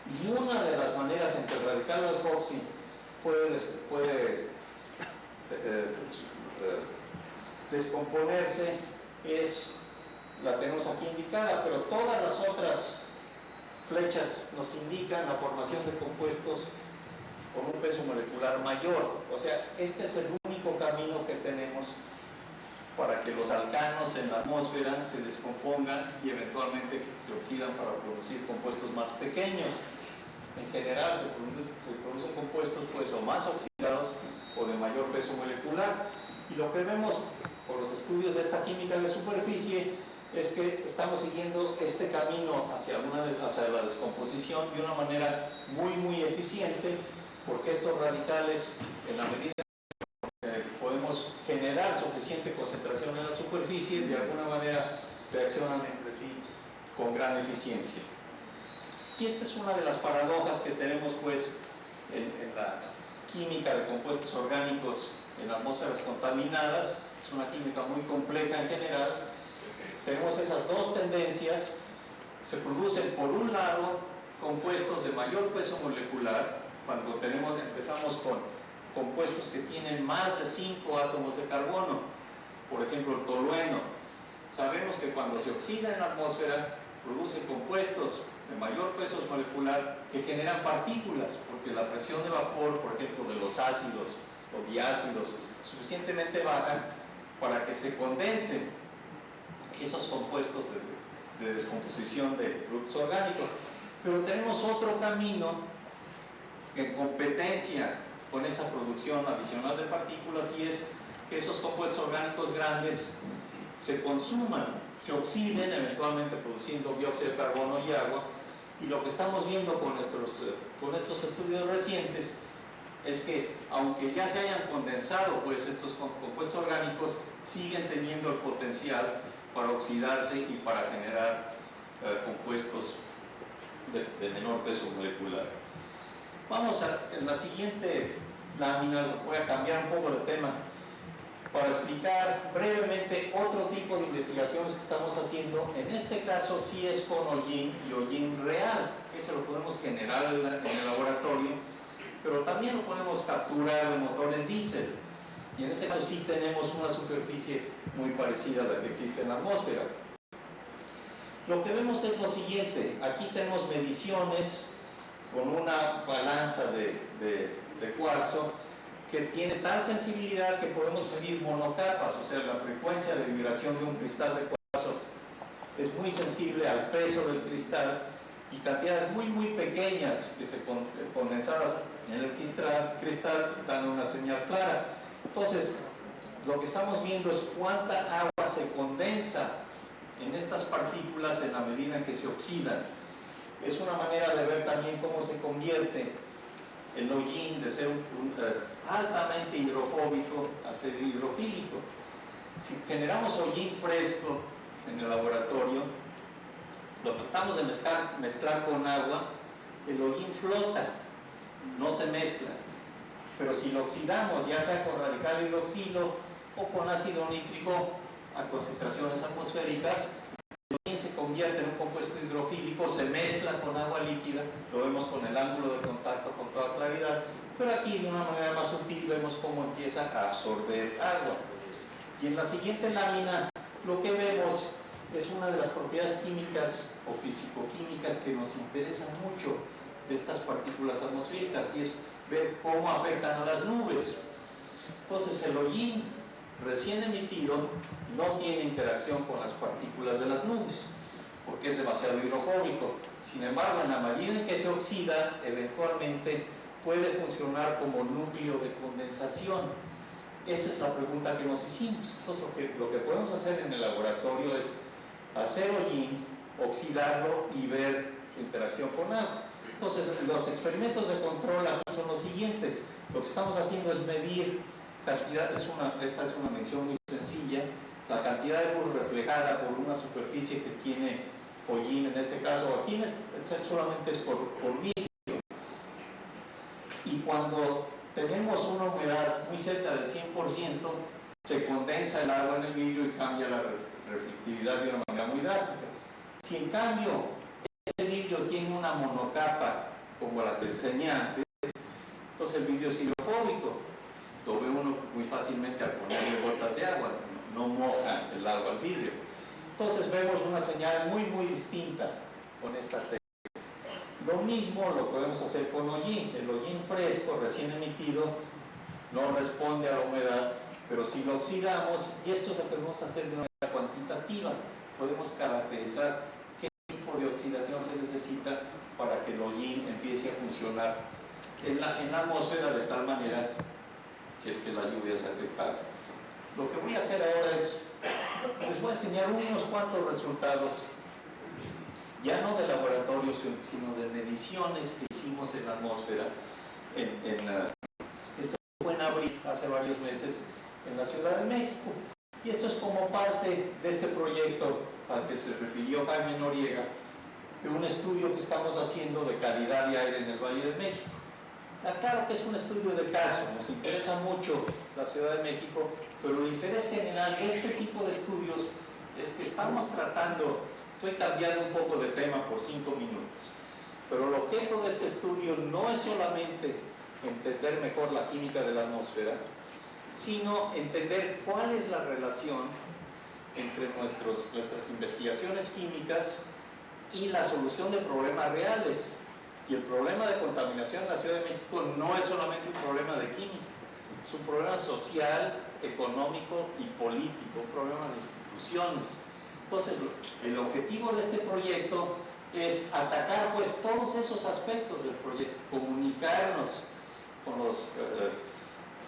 y una de las maneras en que el radical alcoxi puede descomponerse la tenemos aquí indicada, pero todas las otras flechas nos indican la formación de compuestos con un peso molecular mayor. O sea, este es el único camino que tenemos para que los alcanos en la atmósfera se descompongan y eventualmente se oxidan para producir compuestos más pequeños. En general se producen compuestos pues o más oxidados o de mayor peso molecular. Y lo que vemos por los estudios de esta química de superficie es que estamos siguiendo este camino hacia la descomposición de una manera muy eficiente, porque estos radicales, en la medida que podemos generar suficiente concentración en la superficie, de alguna manera reaccionan entre sí con gran eficiencia. Y esta es una de las paradojas que tenemos pues en la química de compuestos orgánicos en atmósferas contaminadas. Es una química muy compleja en general. Tenemos esas dos tendencias. Se producen por un lado compuestos de mayor peso molecular, cuando empezamos con compuestos que tienen más de 5 átomos de carbono, por ejemplo el tolueno. Sabemos que cuando se oxida en la atmósfera produce compuestos de mayor peso molecular que generan partículas, porque la presión de vapor, por ejemplo, de los ácidos o diácidos, es suficientemente baja para que se condensen esos compuestos de descomposición de productos orgánicos. Pero tenemos otro camino en competencia con esa producción adicional de partículas, y es que esos compuestos orgánicos grandes se consuman, se oxiden, eventualmente produciendo dióxido de carbono y agua. Y lo que estamos viendo con estos estudios recientes es que, aunque ya se hayan condensado pues estos compuestos orgánicos, siguen teniendo el potencial para oxidarse y para generar compuestos de menor peso molecular. Vamos en la siguiente lámina, voy a cambiar un poco de tema para explicar brevemente otro tipo de investigaciones que estamos haciendo. En este caso sí es con hollín y hollín real. Eso lo podemos generar en el laboratorio, pero también lo podemos capturar de motores diésel. Y en ese caso sí tenemos una superficie muy parecida a la que existe en la atmósfera. Lo que vemos es lo siguiente. Aquí tenemos mediciones con una balanza de cuarzo que tiene tal sensibilidad que podemos medir monocapas, o sea, la frecuencia de vibración de un cristal de cuarzo es muy sensible al peso del cristal, y cantidades muy pequeñas que se condensadas en el cristal dan una señal clara. Entonces, lo que estamos viendo es cuánta agua se condensa en estas partículas en la medida en que se oxidan. Es una manera de ver también cómo se convierte el hollín de ser altamente hidrofóbico a ser hidrofílico. Si generamos hollín fresco en el laboratorio, lo tratamos de mezclar con agua, el hollín flota, no se mezcla. Pero si lo oxidamos, ya sea con radical hidroxilo o con ácido nítrico a concentraciones atmosféricas, el hollín se convierte en un compuesto hidrofílico, se mezcla con agua líquida, lo vemos con el ángulo de contacto con toda claridad, pero aquí de una manera más sutil vemos cómo empieza a absorber agua. Y en la siguiente lámina lo que vemos es una de las propiedades químicas o fisicoquímicas que nos interesan mucho de estas partículas atmosféricas, y es ver cómo afectan a las nubes. Entonces el hollín recién emitido no tiene interacción con las partículas de las nubes, porque es demasiado hidrofóbico. Sin embargo, en la medida en que se oxida, eventualmente puede funcionar como núcleo de condensación. Esa es la pregunta que nos hicimos. Entonces, lo que podemos hacer en el laboratorio es hacer hollín, oxidarlo y ver su interacción con agua. Entonces, los experimentos de control aquí son los siguientes. Lo que estamos haciendo es medir cantidad, esta es una medición muy sencilla, la cantidad de luz reflejada por una superficie que tiene hollín, en este caso, aquí solamente es por vidrio. Y cuando tenemos una humedad muy cerca del 100%, se condensa el agua en el vidrio y cambia la reflectividad de una manera muy drástica. Si en cambio ese vidrio tiene una monocapa como la que enseñé antes, entonces el vidrio es hidrofóbico. Lo ve uno muy fácilmente al ponerle gotas de agua, no moja el agua al vidrio. Entonces vemos una señal muy distinta con esta técnica. Lo mismo lo podemos hacer con hollín. El hollín fresco, recién emitido, no responde a la humedad, pero si lo oxidamos, y esto es lo que vamos a hacer de manera cuantitativa, podemos caracterizar qué tipo de oxidación se necesita para que el hollín empiece a funcionar en la atmósfera de tal manera que la lluvia sea afectada. Lo que voy a hacer ahora es, les voy a enseñar unos cuantos resultados, ya no de laboratorio, sino de mediciones que hicimos en la atmósfera. Esto fue en abril, hace varios meses, en la Ciudad de México. Y esto es como parte de este proyecto al que se refirió Jaime Noriega, de un estudio que estamos haciendo de calidad de aire en el Valle de México. Claro que es un estudio de caso, nos interesa mucho la Ciudad de México, pero el interés general de este tipo de estudios es que estamos tratando, estoy cambiando un poco de tema por 5 minutos, pero el objeto de este estudio no es solamente entender mejor la química de la atmósfera, sino entender cuál es la relación entre nuestras investigaciones químicas y la solución de problemas reales. Y el problema de contaminación en la Ciudad de México no es solamente un problema de química, es un problema social, económico y político, un problema de instituciones. Entonces, el objetivo de este proyecto es atacar pues todos esos aspectos del proyecto, comunicarnos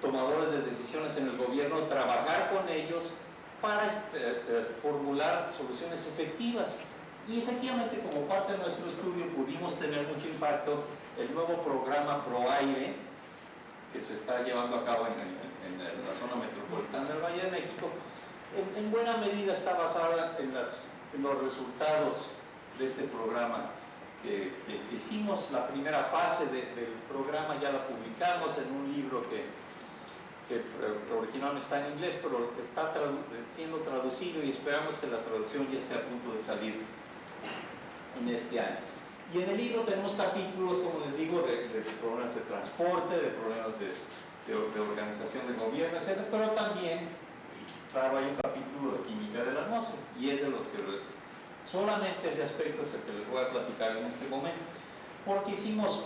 tomadores de decisiones en el gobierno, trabajar con ellos para formular soluciones efectivas. Y efectivamente, como parte de nuestro estudio, pudimos tener mucho impacto el nuevo programa ProAire, que se está llevando a cabo en la zona metropolitana del Valle de México. En buena medida está basada en los resultados de este programa que hicimos. La primera fase del programa ya la publicamos en un libro que originalmente está en inglés, pero está siendo traducido y esperamos que la traducción ya esté a punto de salir en este año. Y en el libro tenemos capítulos, como les digo, de problemas de transporte, de problemas de organización del gobierno, etc. Pero también hay un capítulo de química de la atmósfera, y es de los que solamente ese aspecto es el que les voy a platicar en este momento, porque hicimos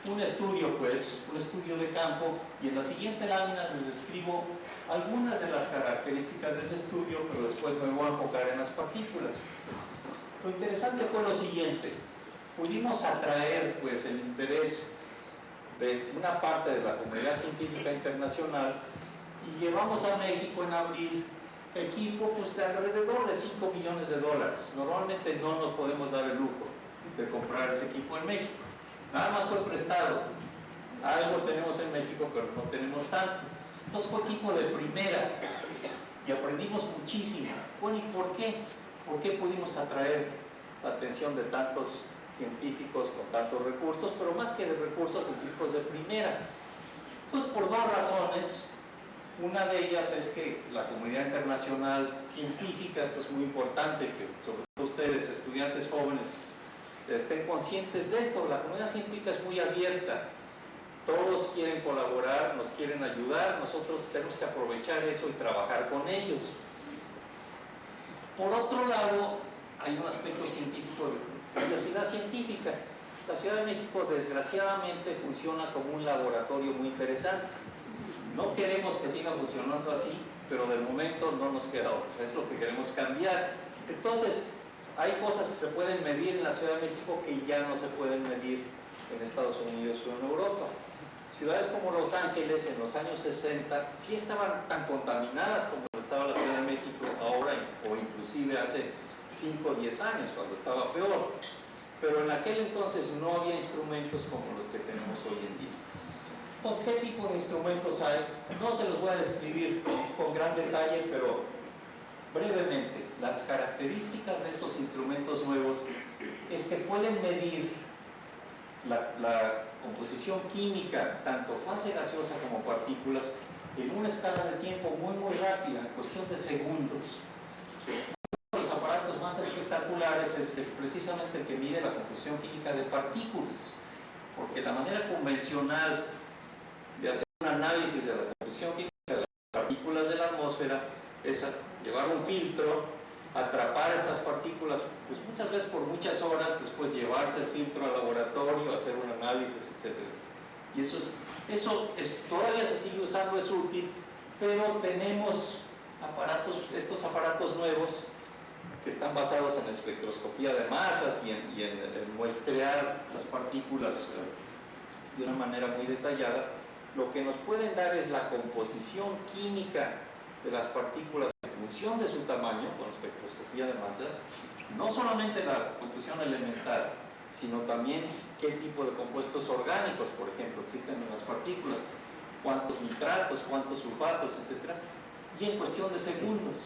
un estudio de campo, y en la siguiente lámina les describo algunas de las características de ese estudio, pero después me voy a enfocar en las partículas. Lo interesante fue lo siguiente: pudimos atraer pues el interés de una parte de la comunidad científica internacional y llevamos a México en abril equipo pues de alrededor de $5 millones. Normalmente no nos podemos dar el lujo de comprar ese equipo en México. Nada más fue prestado. Algo tenemos en México, pero no tenemos tanto. Entonces fue equipo de primera y aprendimos muchísimo. Bueno, ¿y por qué? ¿Por qué pudimos atraer la atención de tantos científicos con tantos recursos, pero más que de recursos, científicos de primera? Pues por dos razones. Una de ellas es que la comunidad internacional científica, esto es muy importante, que sobre todo ustedes, estudiantes jóvenes, estén conscientes de esto. La comunidad científica es muy abierta, todos quieren colaborar, nos quieren ayudar, nosotros tenemos que aprovechar eso y trabajar con ellos. Por otro lado, hay un aspecto científico de curiosidad científica. La Ciudad de México desgraciadamente funciona como un laboratorio muy interesante. No queremos que siga funcionando así, pero de momento no nos queda otra, es lo que queremos cambiar. Entonces, hay cosas que se pueden medir en la Ciudad de México que ya no se pueden medir en Estados Unidos o en Europa. Ciudades como Los Ángeles en los años 60 sí estaban tan contaminadas como estaba la Ciudad de México ahora, o inclusive hace 5 o 10 años, cuando estaba peor. Pero en aquel entonces no había instrumentos como los que tenemos hoy en día. Entonces, ¿qué tipo de instrumentos hay? No se los voy a describir con gran detalle, pero brevemente, las características de estos instrumentos nuevos es que pueden medir la composición química, tanto fase gaseosa como partículas, en una escala de tiempo muy rápida, en cuestión de segundos. Uno de los aparatos más espectaculares es precisamente el que mide la composición química de partículas, porque la manera convencional de hacer un análisis de la composición química de las partículas de la atmósfera es llevar un filtro, atrapar estas partículas, pues muchas veces por muchas horas, después llevarse el filtro al laboratorio, hacer un análisis, etc. Y todavía se sigue usando, es útil, pero tenemos estos aparatos nuevos que están basados en espectroscopía de masas y en muestrear las partículas de una manera muy detallada. Lo que nos pueden dar es la composición química de las partículas en función de su tamaño, con espectroscopía de masas, no solamente la composición elemental, sino también qué tipo de compuestos orgánicos, por ejemplo, existen en las partículas, cuántos nitratos, cuántos sulfatos, etc. Y en cuestión de segundos.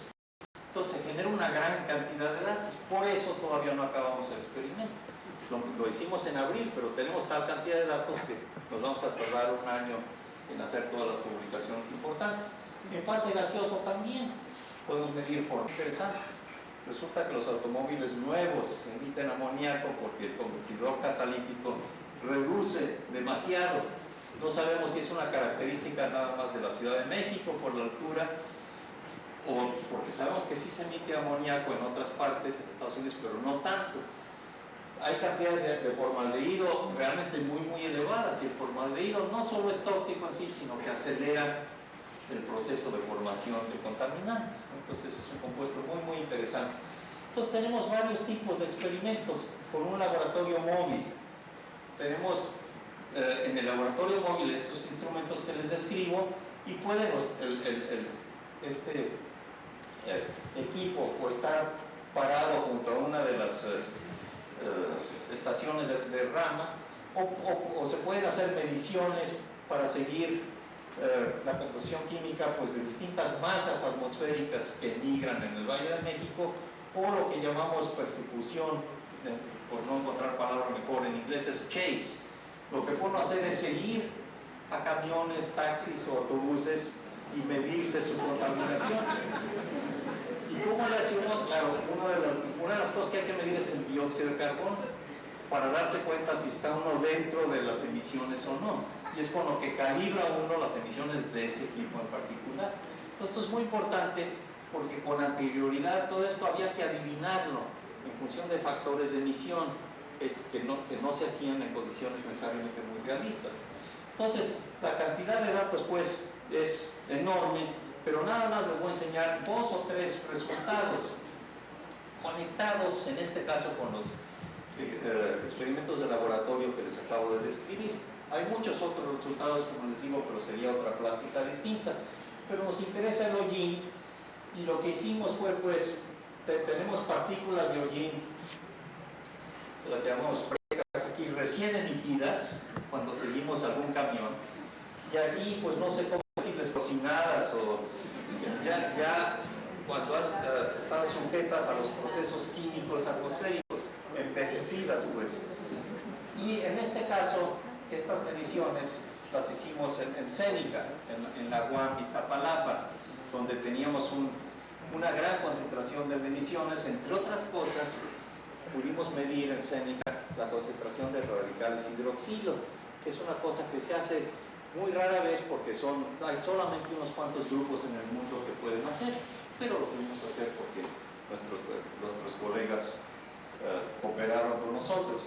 Entonces se genera una gran cantidad de datos. Por eso todavía no acabamos el experimento. Lo hicimos en abril, pero tenemos tal cantidad de datos que nos vamos a tardar un año en hacer todas las publicaciones importantes. En fase gaseosa también podemos medir formas interesantes. Resulta que los automóviles nuevos emiten amoníaco porque el convertidor catalítico reduce demasiado. No sabemos si es una característica nada más de la Ciudad de México por la altura, o porque sabemos que sí se emite amoníaco en otras partes de Estados Unidos, pero no tanto. Hay cantidades de formaldehído realmente muy elevadas, y el formaldehído no solo es tóxico en sí, sino que acelera el proceso de formación de contaminantes. Entonces es un compuesto muy interesante. Entonces tenemos varios tipos de experimentos con un laboratorio móvil. Tenemos en el laboratorio móvil estos instrumentos que les describo y pueden este equipo o estar parado junto a una de las estaciones de rama o se pueden hacer mediciones para seguir la composición química pues, de distintas masas atmosféricas que migran en el Valle de México o lo que llamamos persecución, por no encontrar palabra mejor en inglés, es chase. Lo que puedo hacer es seguir a camiones, taxis o autobuses y medir de su contaminación. ¿Y cómo le hace uno? Claro, una de las cosas que hay que medir es el dióxido de carbono para darse cuenta si está uno dentro de las emisiones o no. Y es con lo que calibra uno las emisiones de ese tipo en particular. Esto es muy importante porque con anterioridad todo esto había que adivinarlo en función de factores de emisión que no se hacían en condiciones necesariamente muy realistas. Entonces, la cantidad de datos pues es enorme, pero nada más les voy a enseñar 2 o 3 resultados conectados, en este caso con los experimentos de laboratorio que les acabo de describir. Hay muchos otros resultados, como les digo, pero sería otra plática distinta. Pero nos interesa el hollín y lo que hicimos fue, pues, tenemos partículas de hollín, que las llamamos frescas aquí, recién emitidas, cuando seguimos algún camión. Y aquí, pues, no sé cómo decirles, cocinadas o ya cuando están sujetas a los procesos químicos atmosféricos, envejecidas, pues. Y en este caso, estas mediciones las hicimos en Cénica, en la UAM Iztapalapa, donde teníamos una gran concentración de mediciones. Entre otras cosas, pudimos medir en Cénica la concentración de radicales hidroxilo, que es una cosa que se hace muy rara vez porque hay solamente unos cuantos grupos en el mundo que pueden hacer, pero lo pudimos hacer porque nuestros colegas cooperaron con nosotros.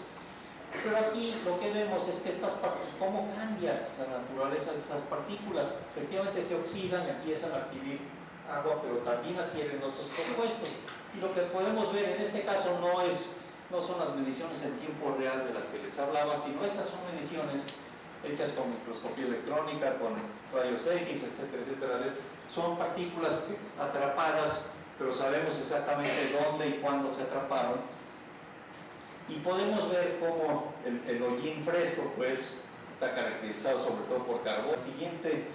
Pero aquí lo que vemos es que estas partículas, cómo cambia la naturaleza de estas partículas. Efectivamente se oxidan y empiezan a adquirir agua, pero también adquieren otros compuestos. Y lo que podemos ver en este caso no son las mediciones en tiempo real de las que les hablaba, sino estas son mediciones hechas con microscopía electrónica, con rayos X, etcétera, etcétera. Son partículas atrapadas, pero sabemos exactamente dónde y cuándo se atraparon. Y podemos ver cómo el hollín fresco, pues, está caracterizado sobre todo por carbono. La siguiente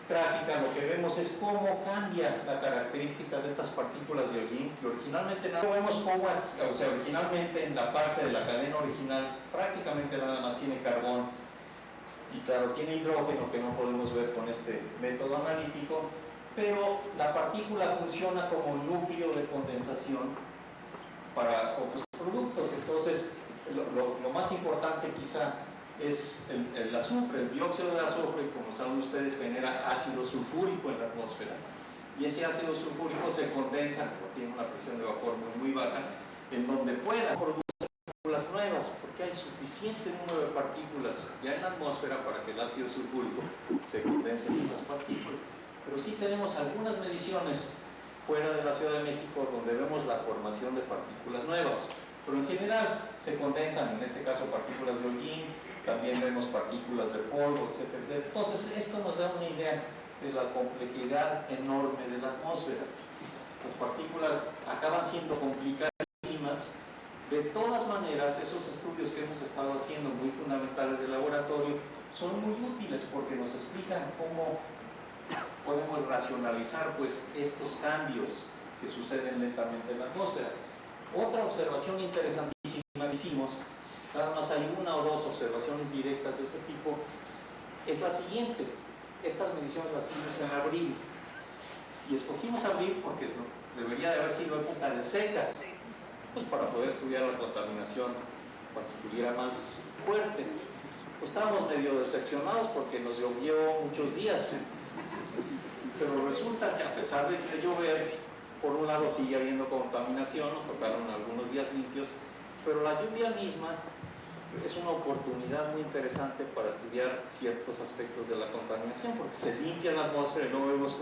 gráfica lo que vemos es cómo cambia la característica de estas partículas de hollín, que originalmente originalmente en la parte de la cadena original prácticamente nada más tiene carbón y claro, tiene hidrógeno que no podemos ver con este método analítico, pero la partícula funciona como núcleo de condensación para otros productos. Entonces, lo más importante quizá es el azufre, el dióxido de azufre, como saben ustedes, genera ácido sulfúrico en la atmósfera. Y ese ácido sulfúrico se condensa, porque tiene una presión de vapor muy baja, en donde pueda producir partículas nuevas, porque hay suficiente número de partículas ya en la atmósfera para que el ácido sulfúrico se condense en esas partículas. Pero sí tenemos algunas mediciones fuera de la Ciudad de México donde vemos la formación de partículas nuevas, pero en general se condensan, en este caso partículas de hollín, también vemos partículas de polvo, etcétera, etcétera. Entonces esto nos da una idea de la complejidad enorme de la atmósfera. Las partículas acaban siendo complicadísimas. De todas maneras, esos estudios que hemos estado haciendo muy fundamentales de laboratorio son muy útiles porque nos explican cómo podemos racionalizar pues estos cambios que suceden lentamente en la atmósfera. Otra observación interesantísima que hicimos, nada más hay una o dos observaciones directas de ese tipo, es la siguiente. Estas mediciones las hicimos en abril y escogimos abril porque debería de haber sido época de secas, pues para poder estudiar la contaminación cuando estuviera más fuerte. Pues estábamos medio decepcionados porque nos llovió muchos días. Pero resulta que a pesar de que llover, por un lado sigue habiendo contaminación, nos tocaron algunos días limpios, pero la lluvia misma es una oportunidad muy interesante para estudiar ciertos aspectos de la contaminación, porque se limpia la atmósfera y luego vemos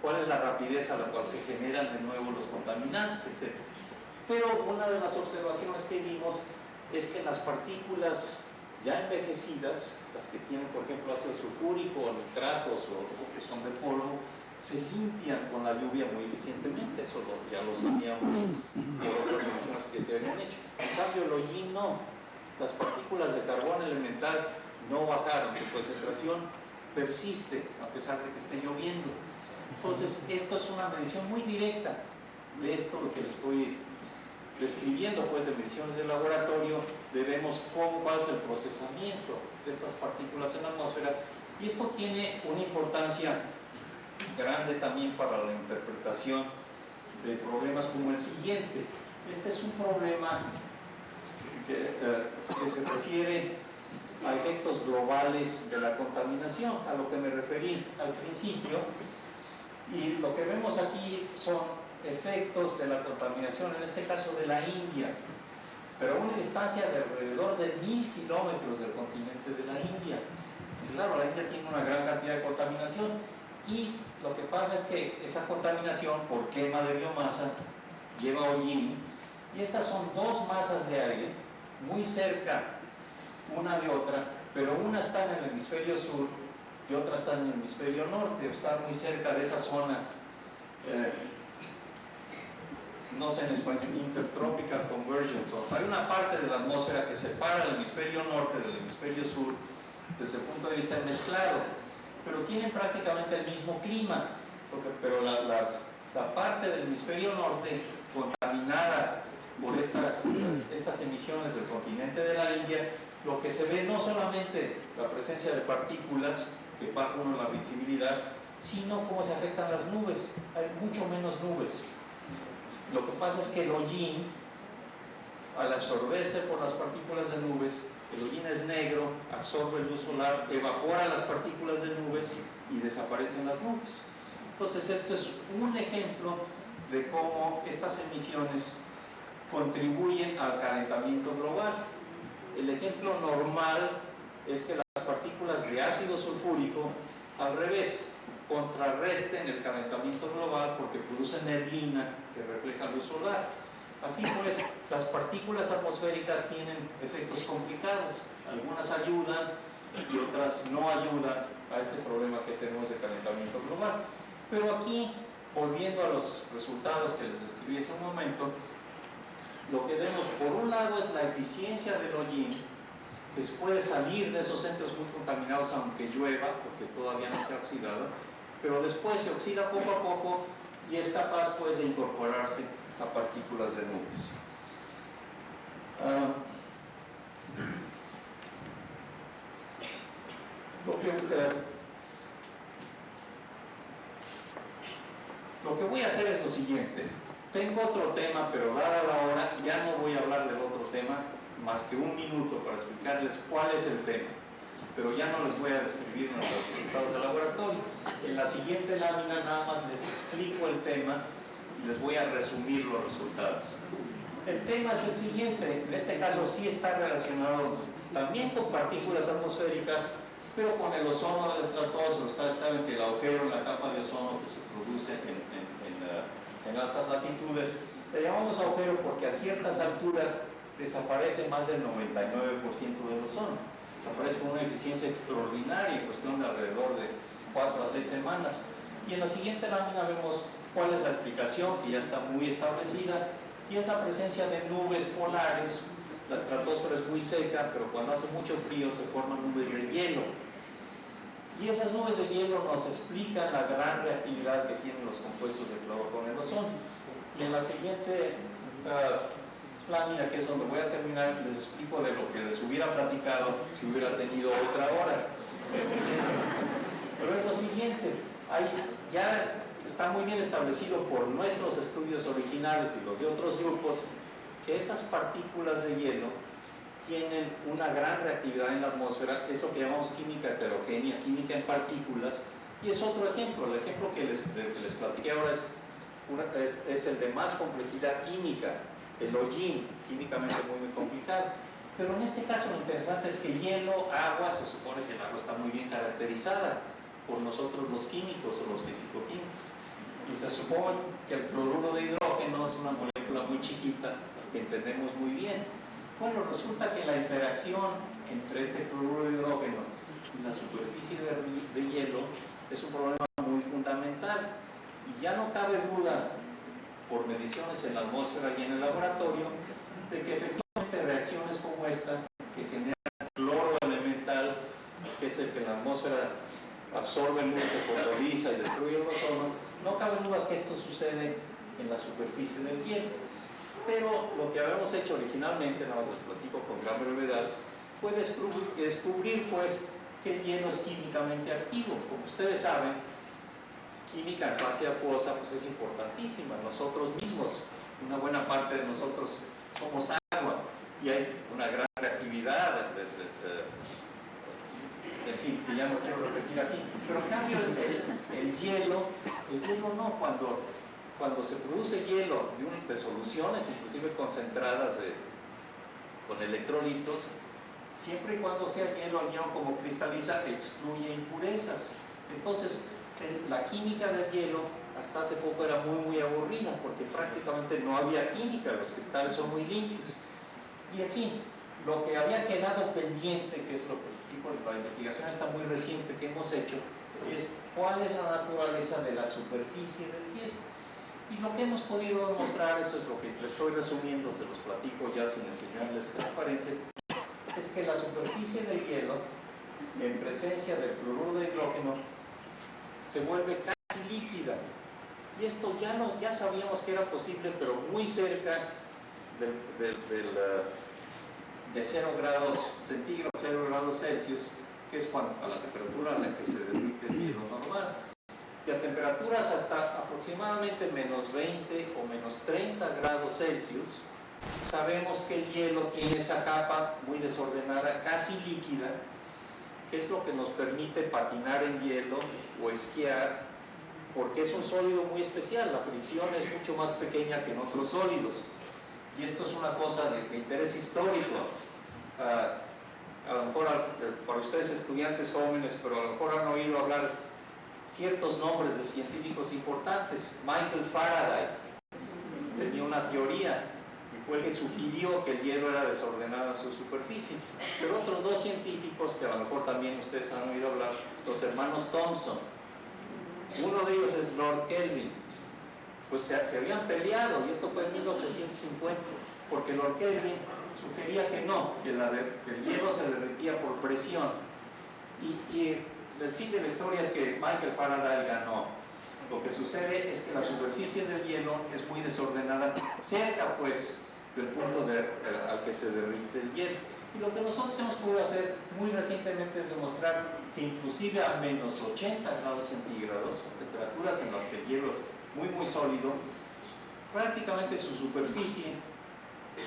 cuál es la rapidez a la cual se generan de nuevo los contaminantes, etc. Pero una de las observaciones que vimos es que las partículas ya envejecidas, las que tienen, por ejemplo, ácido sulfúrico, o nitratos, o que son de polvo, se limpian con la lluvia muy eficientemente. Eso ya lo sabíamos por otras mediciones que se habían hecho. En cambio, el hollín no. Las partículas de carbón elemental no bajaron, su concentración persiste a pesar de que esté lloviendo. Entonces, esto es una medición muy directa de esto, lo que les estoy describiendo, pues, de mediciones de laboratorio, de vemos cuál es el procesamiento de estas partículas en la atmósfera, y esto tiene una importancia grande también para la interpretación de problemas como el siguiente. Este es un problema que se refiere a efectos globales de la contaminación, a lo que me referí al principio, y lo que vemos aquí son efectos de la contaminación, en este caso de la India, pero a una distancia de alrededor de 1000 kilómetros del continente de la India. Y claro, la India tiene una gran cantidad de contaminación, y lo que pasa es que esa contaminación por quema de biomasa lleva hollín, y estas son dos masas de aire muy cerca una de otra, pero una está en el hemisferio sur y otra está en el hemisferio norte, está muy cerca de esa zona, no sé en español, intertropical convergence. O sea, hay una parte de la atmósfera que separa el hemisferio norte del hemisferio sur desde el punto de vista mezclado, pero tienen prácticamente el mismo clima, pero la parte del hemisferio norte contaminada por estas emisiones del continente de la India, lo que se ve no solamente la presencia de partículas que bajan la visibilidad, sino cómo se afectan las nubes. Hay mucho menos nubes. Lo que pasa es que el hollín, al absorberse por las partículas de nubes, el hollín es negro, absorbe luz solar, evapora las partículas de nubes y desaparecen las nubes. Entonces, esto es un ejemplo de cómo estas emisiones contribuyen al calentamiento global. El ejemplo normal es que las partículas de ácido sulfúrico, al revés, contrarresten el calentamiento global porque producen neblina que refleja luz solar. Así pues, las partículas atmosféricas tienen efectos complicados. Algunas ayudan y otras no ayudan a este problema que tenemos de calentamiento global. Pero aquí, volviendo a los resultados que les describí hace un momento, lo que vemos por un lado es la eficiencia del hollín, que puede salir de esos centros muy contaminados aunque llueva, porque todavía no se ha oxidado, pero después se oxida poco a poco y es capaz pues de incorporarse a partículas de nubes. Lo que voy a hacer es lo siguiente. Tengo otro tema, pero dada la hora, ya no voy a hablar del otro tema más que un minuto para explicarles cuál es el tema. Pero ya no les voy a describir nuestros resultados de laboratorio. En la siguiente lámina nada más les explico el tema y les voy a resumir los resultados. El tema es el siguiente, en este caso sí está relacionado también con partículas atmosféricas, pero con el ozono del estratosfera. Ustedes saben que el agujero en la capa de ozono que se produce en altas latitudes, le llamamos agujero porque a ciertas alturas desaparece más del 99% del ozono. Desaparece con una eficiencia extraordinaria en cuestión de alrededor de 4 a 6 semanas. Y en la siguiente lámina vemos cuál es la explicación, que ya está muy establecida, y es la presencia de nubes polares. La estratosfera es muy seca, pero cuando hace mucho frío se forman nubes de hielo. Y esas nubes de hielo nos explican la gran reactividad que tienen los compuestos de cloro con el ozono. Y en la siguiente lámina, que es donde voy a terminar, les explico de lo que les hubiera platicado si hubiera tenido otra hora. Pero es lo siguiente, ya está muy bien establecido por nuestros estudios originales y los de otros grupos, que esas partículas de hielo tienen una gran reactividad en la atmósfera. Es lo que llamamos química heterogénea, química en partículas, y es otro ejemplo. El ejemplo que les platiqué ahora es el de más complejidad química, el hollín, químicamente muy complicado. Pero en este caso lo interesante es que hielo, agua, se supone que el agua está muy bien caracterizada por nosotros los químicos o los fisicoquímicos. Y se supone que el cloruro de hidrógeno es una molécula muy chiquita que entendemos muy bien. Bueno, resulta que la interacción entre este cloruro de hidrógeno y la superficie de hielo es un problema muy fundamental. Y ya no cabe duda, por mediciones en la atmósfera y en el laboratorio, de que efectivamente reacciones como esta, que generan cloro elemental, que es el que en la atmósfera absorbe luz, se fotoliza y destruye el ozono, no cabe duda que esto sucede en la superficie del hielo. Pero lo que habíamos hecho originalmente, nada más les platico con gran brevedad, fue descubrir pues que el hielo es químicamente activo. Como ustedes saben, química en fase acuosa pues es importantísima. Nosotros mismos, una buena parte de nosotros somos agua y hay una gran reactividad, en fin, que ya no quiero repetir aquí. Pero en cambio el hielo no, cuando se produce hielo de soluciones, inclusive concentradas con electrolitos, siempre y cuando sea hielo, el hielo como cristaliza, excluye impurezas. Entonces, la química del hielo hasta hace poco era muy aburrida, porque prácticamente no había química, los cristales son muy limpios. Y en fin, lo que había quedado pendiente, que es lo que la investigación está muy reciente que hemos hecho, es cuál es la naturaleza de la superficie del hielo. Y lo que hemos podido demostrar, eso es lo que les estoy resumiendo, se los platico ya sin enseñarles transparencias, es que la superficie del hielo, en presencia del cloruro de hidrógeno, se vuelve casi líquida. Y esto ya sabíamos que era posible, pero muy cerca de 0 grados centígrados, 0 grados Celsius, que es a la temperatura a la que se derrite el hielo normal. Y a temperaturas hasta aproximadamente menos 20 o menos 30 grados Celsius, sabemos que el hielo tiene esa capa muy desordenada, casi líquida, que es lo que nos permite patinar en hielo o esquiar, porque es un sólido muy especial. La fricción es mucho más pequeña que en otros sólidos. Y esto es una cosa de interés histórico. A lo mejor para ustedes estudiantes jóvenes, pero a lo mejor han oído hablar ciertos nombres de científicos importantes. Michael Faraday tenía una teoría y fue el que sugirió que el hielo era desordenado en su superficie. Pero otros dos científicos que a lo mejor también ustedes han oído hablar, los hermanos Thomson. Uno de ellos es Lord Kelvin. Pues se habían peleado, y esto fue en 1850, porque Lord Kelvin sugería que no, que el hielo se derretía por presión. Y el fin de la historia es que Michael Faraday ganó. Lo que sucede es que la superficie del hielo es muy desordenada, cerca pues del punto al que se derrite el hielo. Y lo que nosotros hemos podido hacer muy recientemente es demostrar que inclusive a menos 80 grados centígrados, temperaturas en las que el hielo es muy sólido, prácticamente su superficie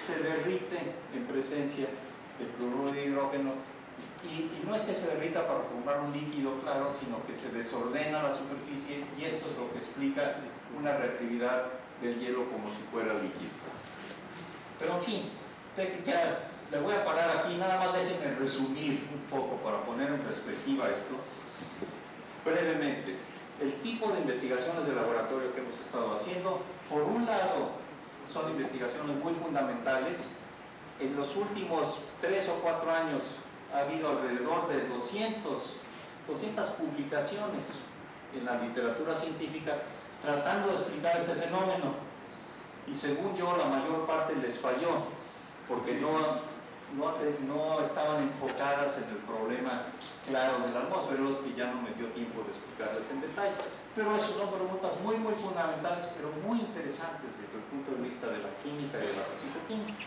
se derrite en presencia de cloruro de hidrógeno. Y no es que se derrita para formar un líquido claro, sino que se desordena la superficie, y esto es lo que explica una reactividad del hielo como si fuera líquido. Pero en fin, ya le voy a parar aquí, nada más déjenme resumir un poco para poner en perspectiva esto brevemente. El tipo de investigaciones de laboratorio que hemos estado haciendo, por un lado, son investigaciones muy fundamentales. En los últimos 3 o 4 años ha habido alrededor de 200 publicaciones en la literatura científica tratando de explicar este fenómeno. Y según yo, la mayor parte les falló, porque no estaban enfocadas en el problema claro de la atmósfera, los que ya no me dio tiempo de explicarles en detalle. Pero eso son preguntas muy fundamentales, pero muy interesantes desde el punto de vista de la química y de la física-química.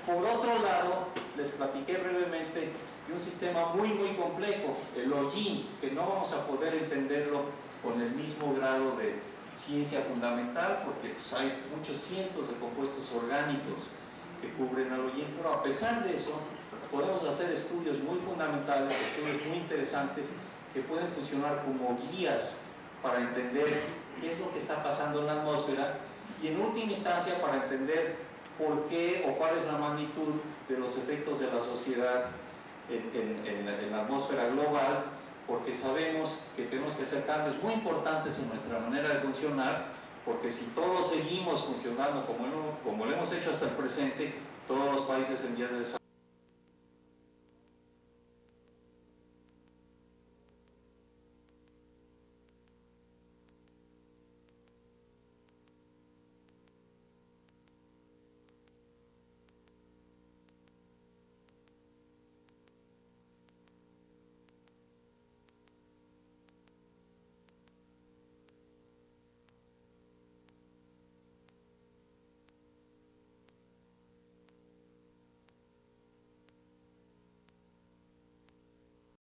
Por otro lado, les platiqué brevemente de un sistema muy complejo, el hollín, que no vamos a poder entenderlo con el mismo grado de ciencia fundamental, porque pues, hay muchos cientos de compuestos orgánicos que cubren al hollín, pero a pesar de eso, podemos hacer estudios muy fundamentales, estudios muy interesantes, que pueden funcionar como guías para entender qué es lo que está pasando en la atmósfera, y en última instancia para entender por qué o cuál es la magnitud de los efectos de la sociedad en la atmósfera global, porque sabemos que tenemos que hacer cambios muy importantes en nuestra manera de funcionar, porque si todos seguimos funcionando como lo hemos hecho hasta el presente, todos los países en vías de desarrollo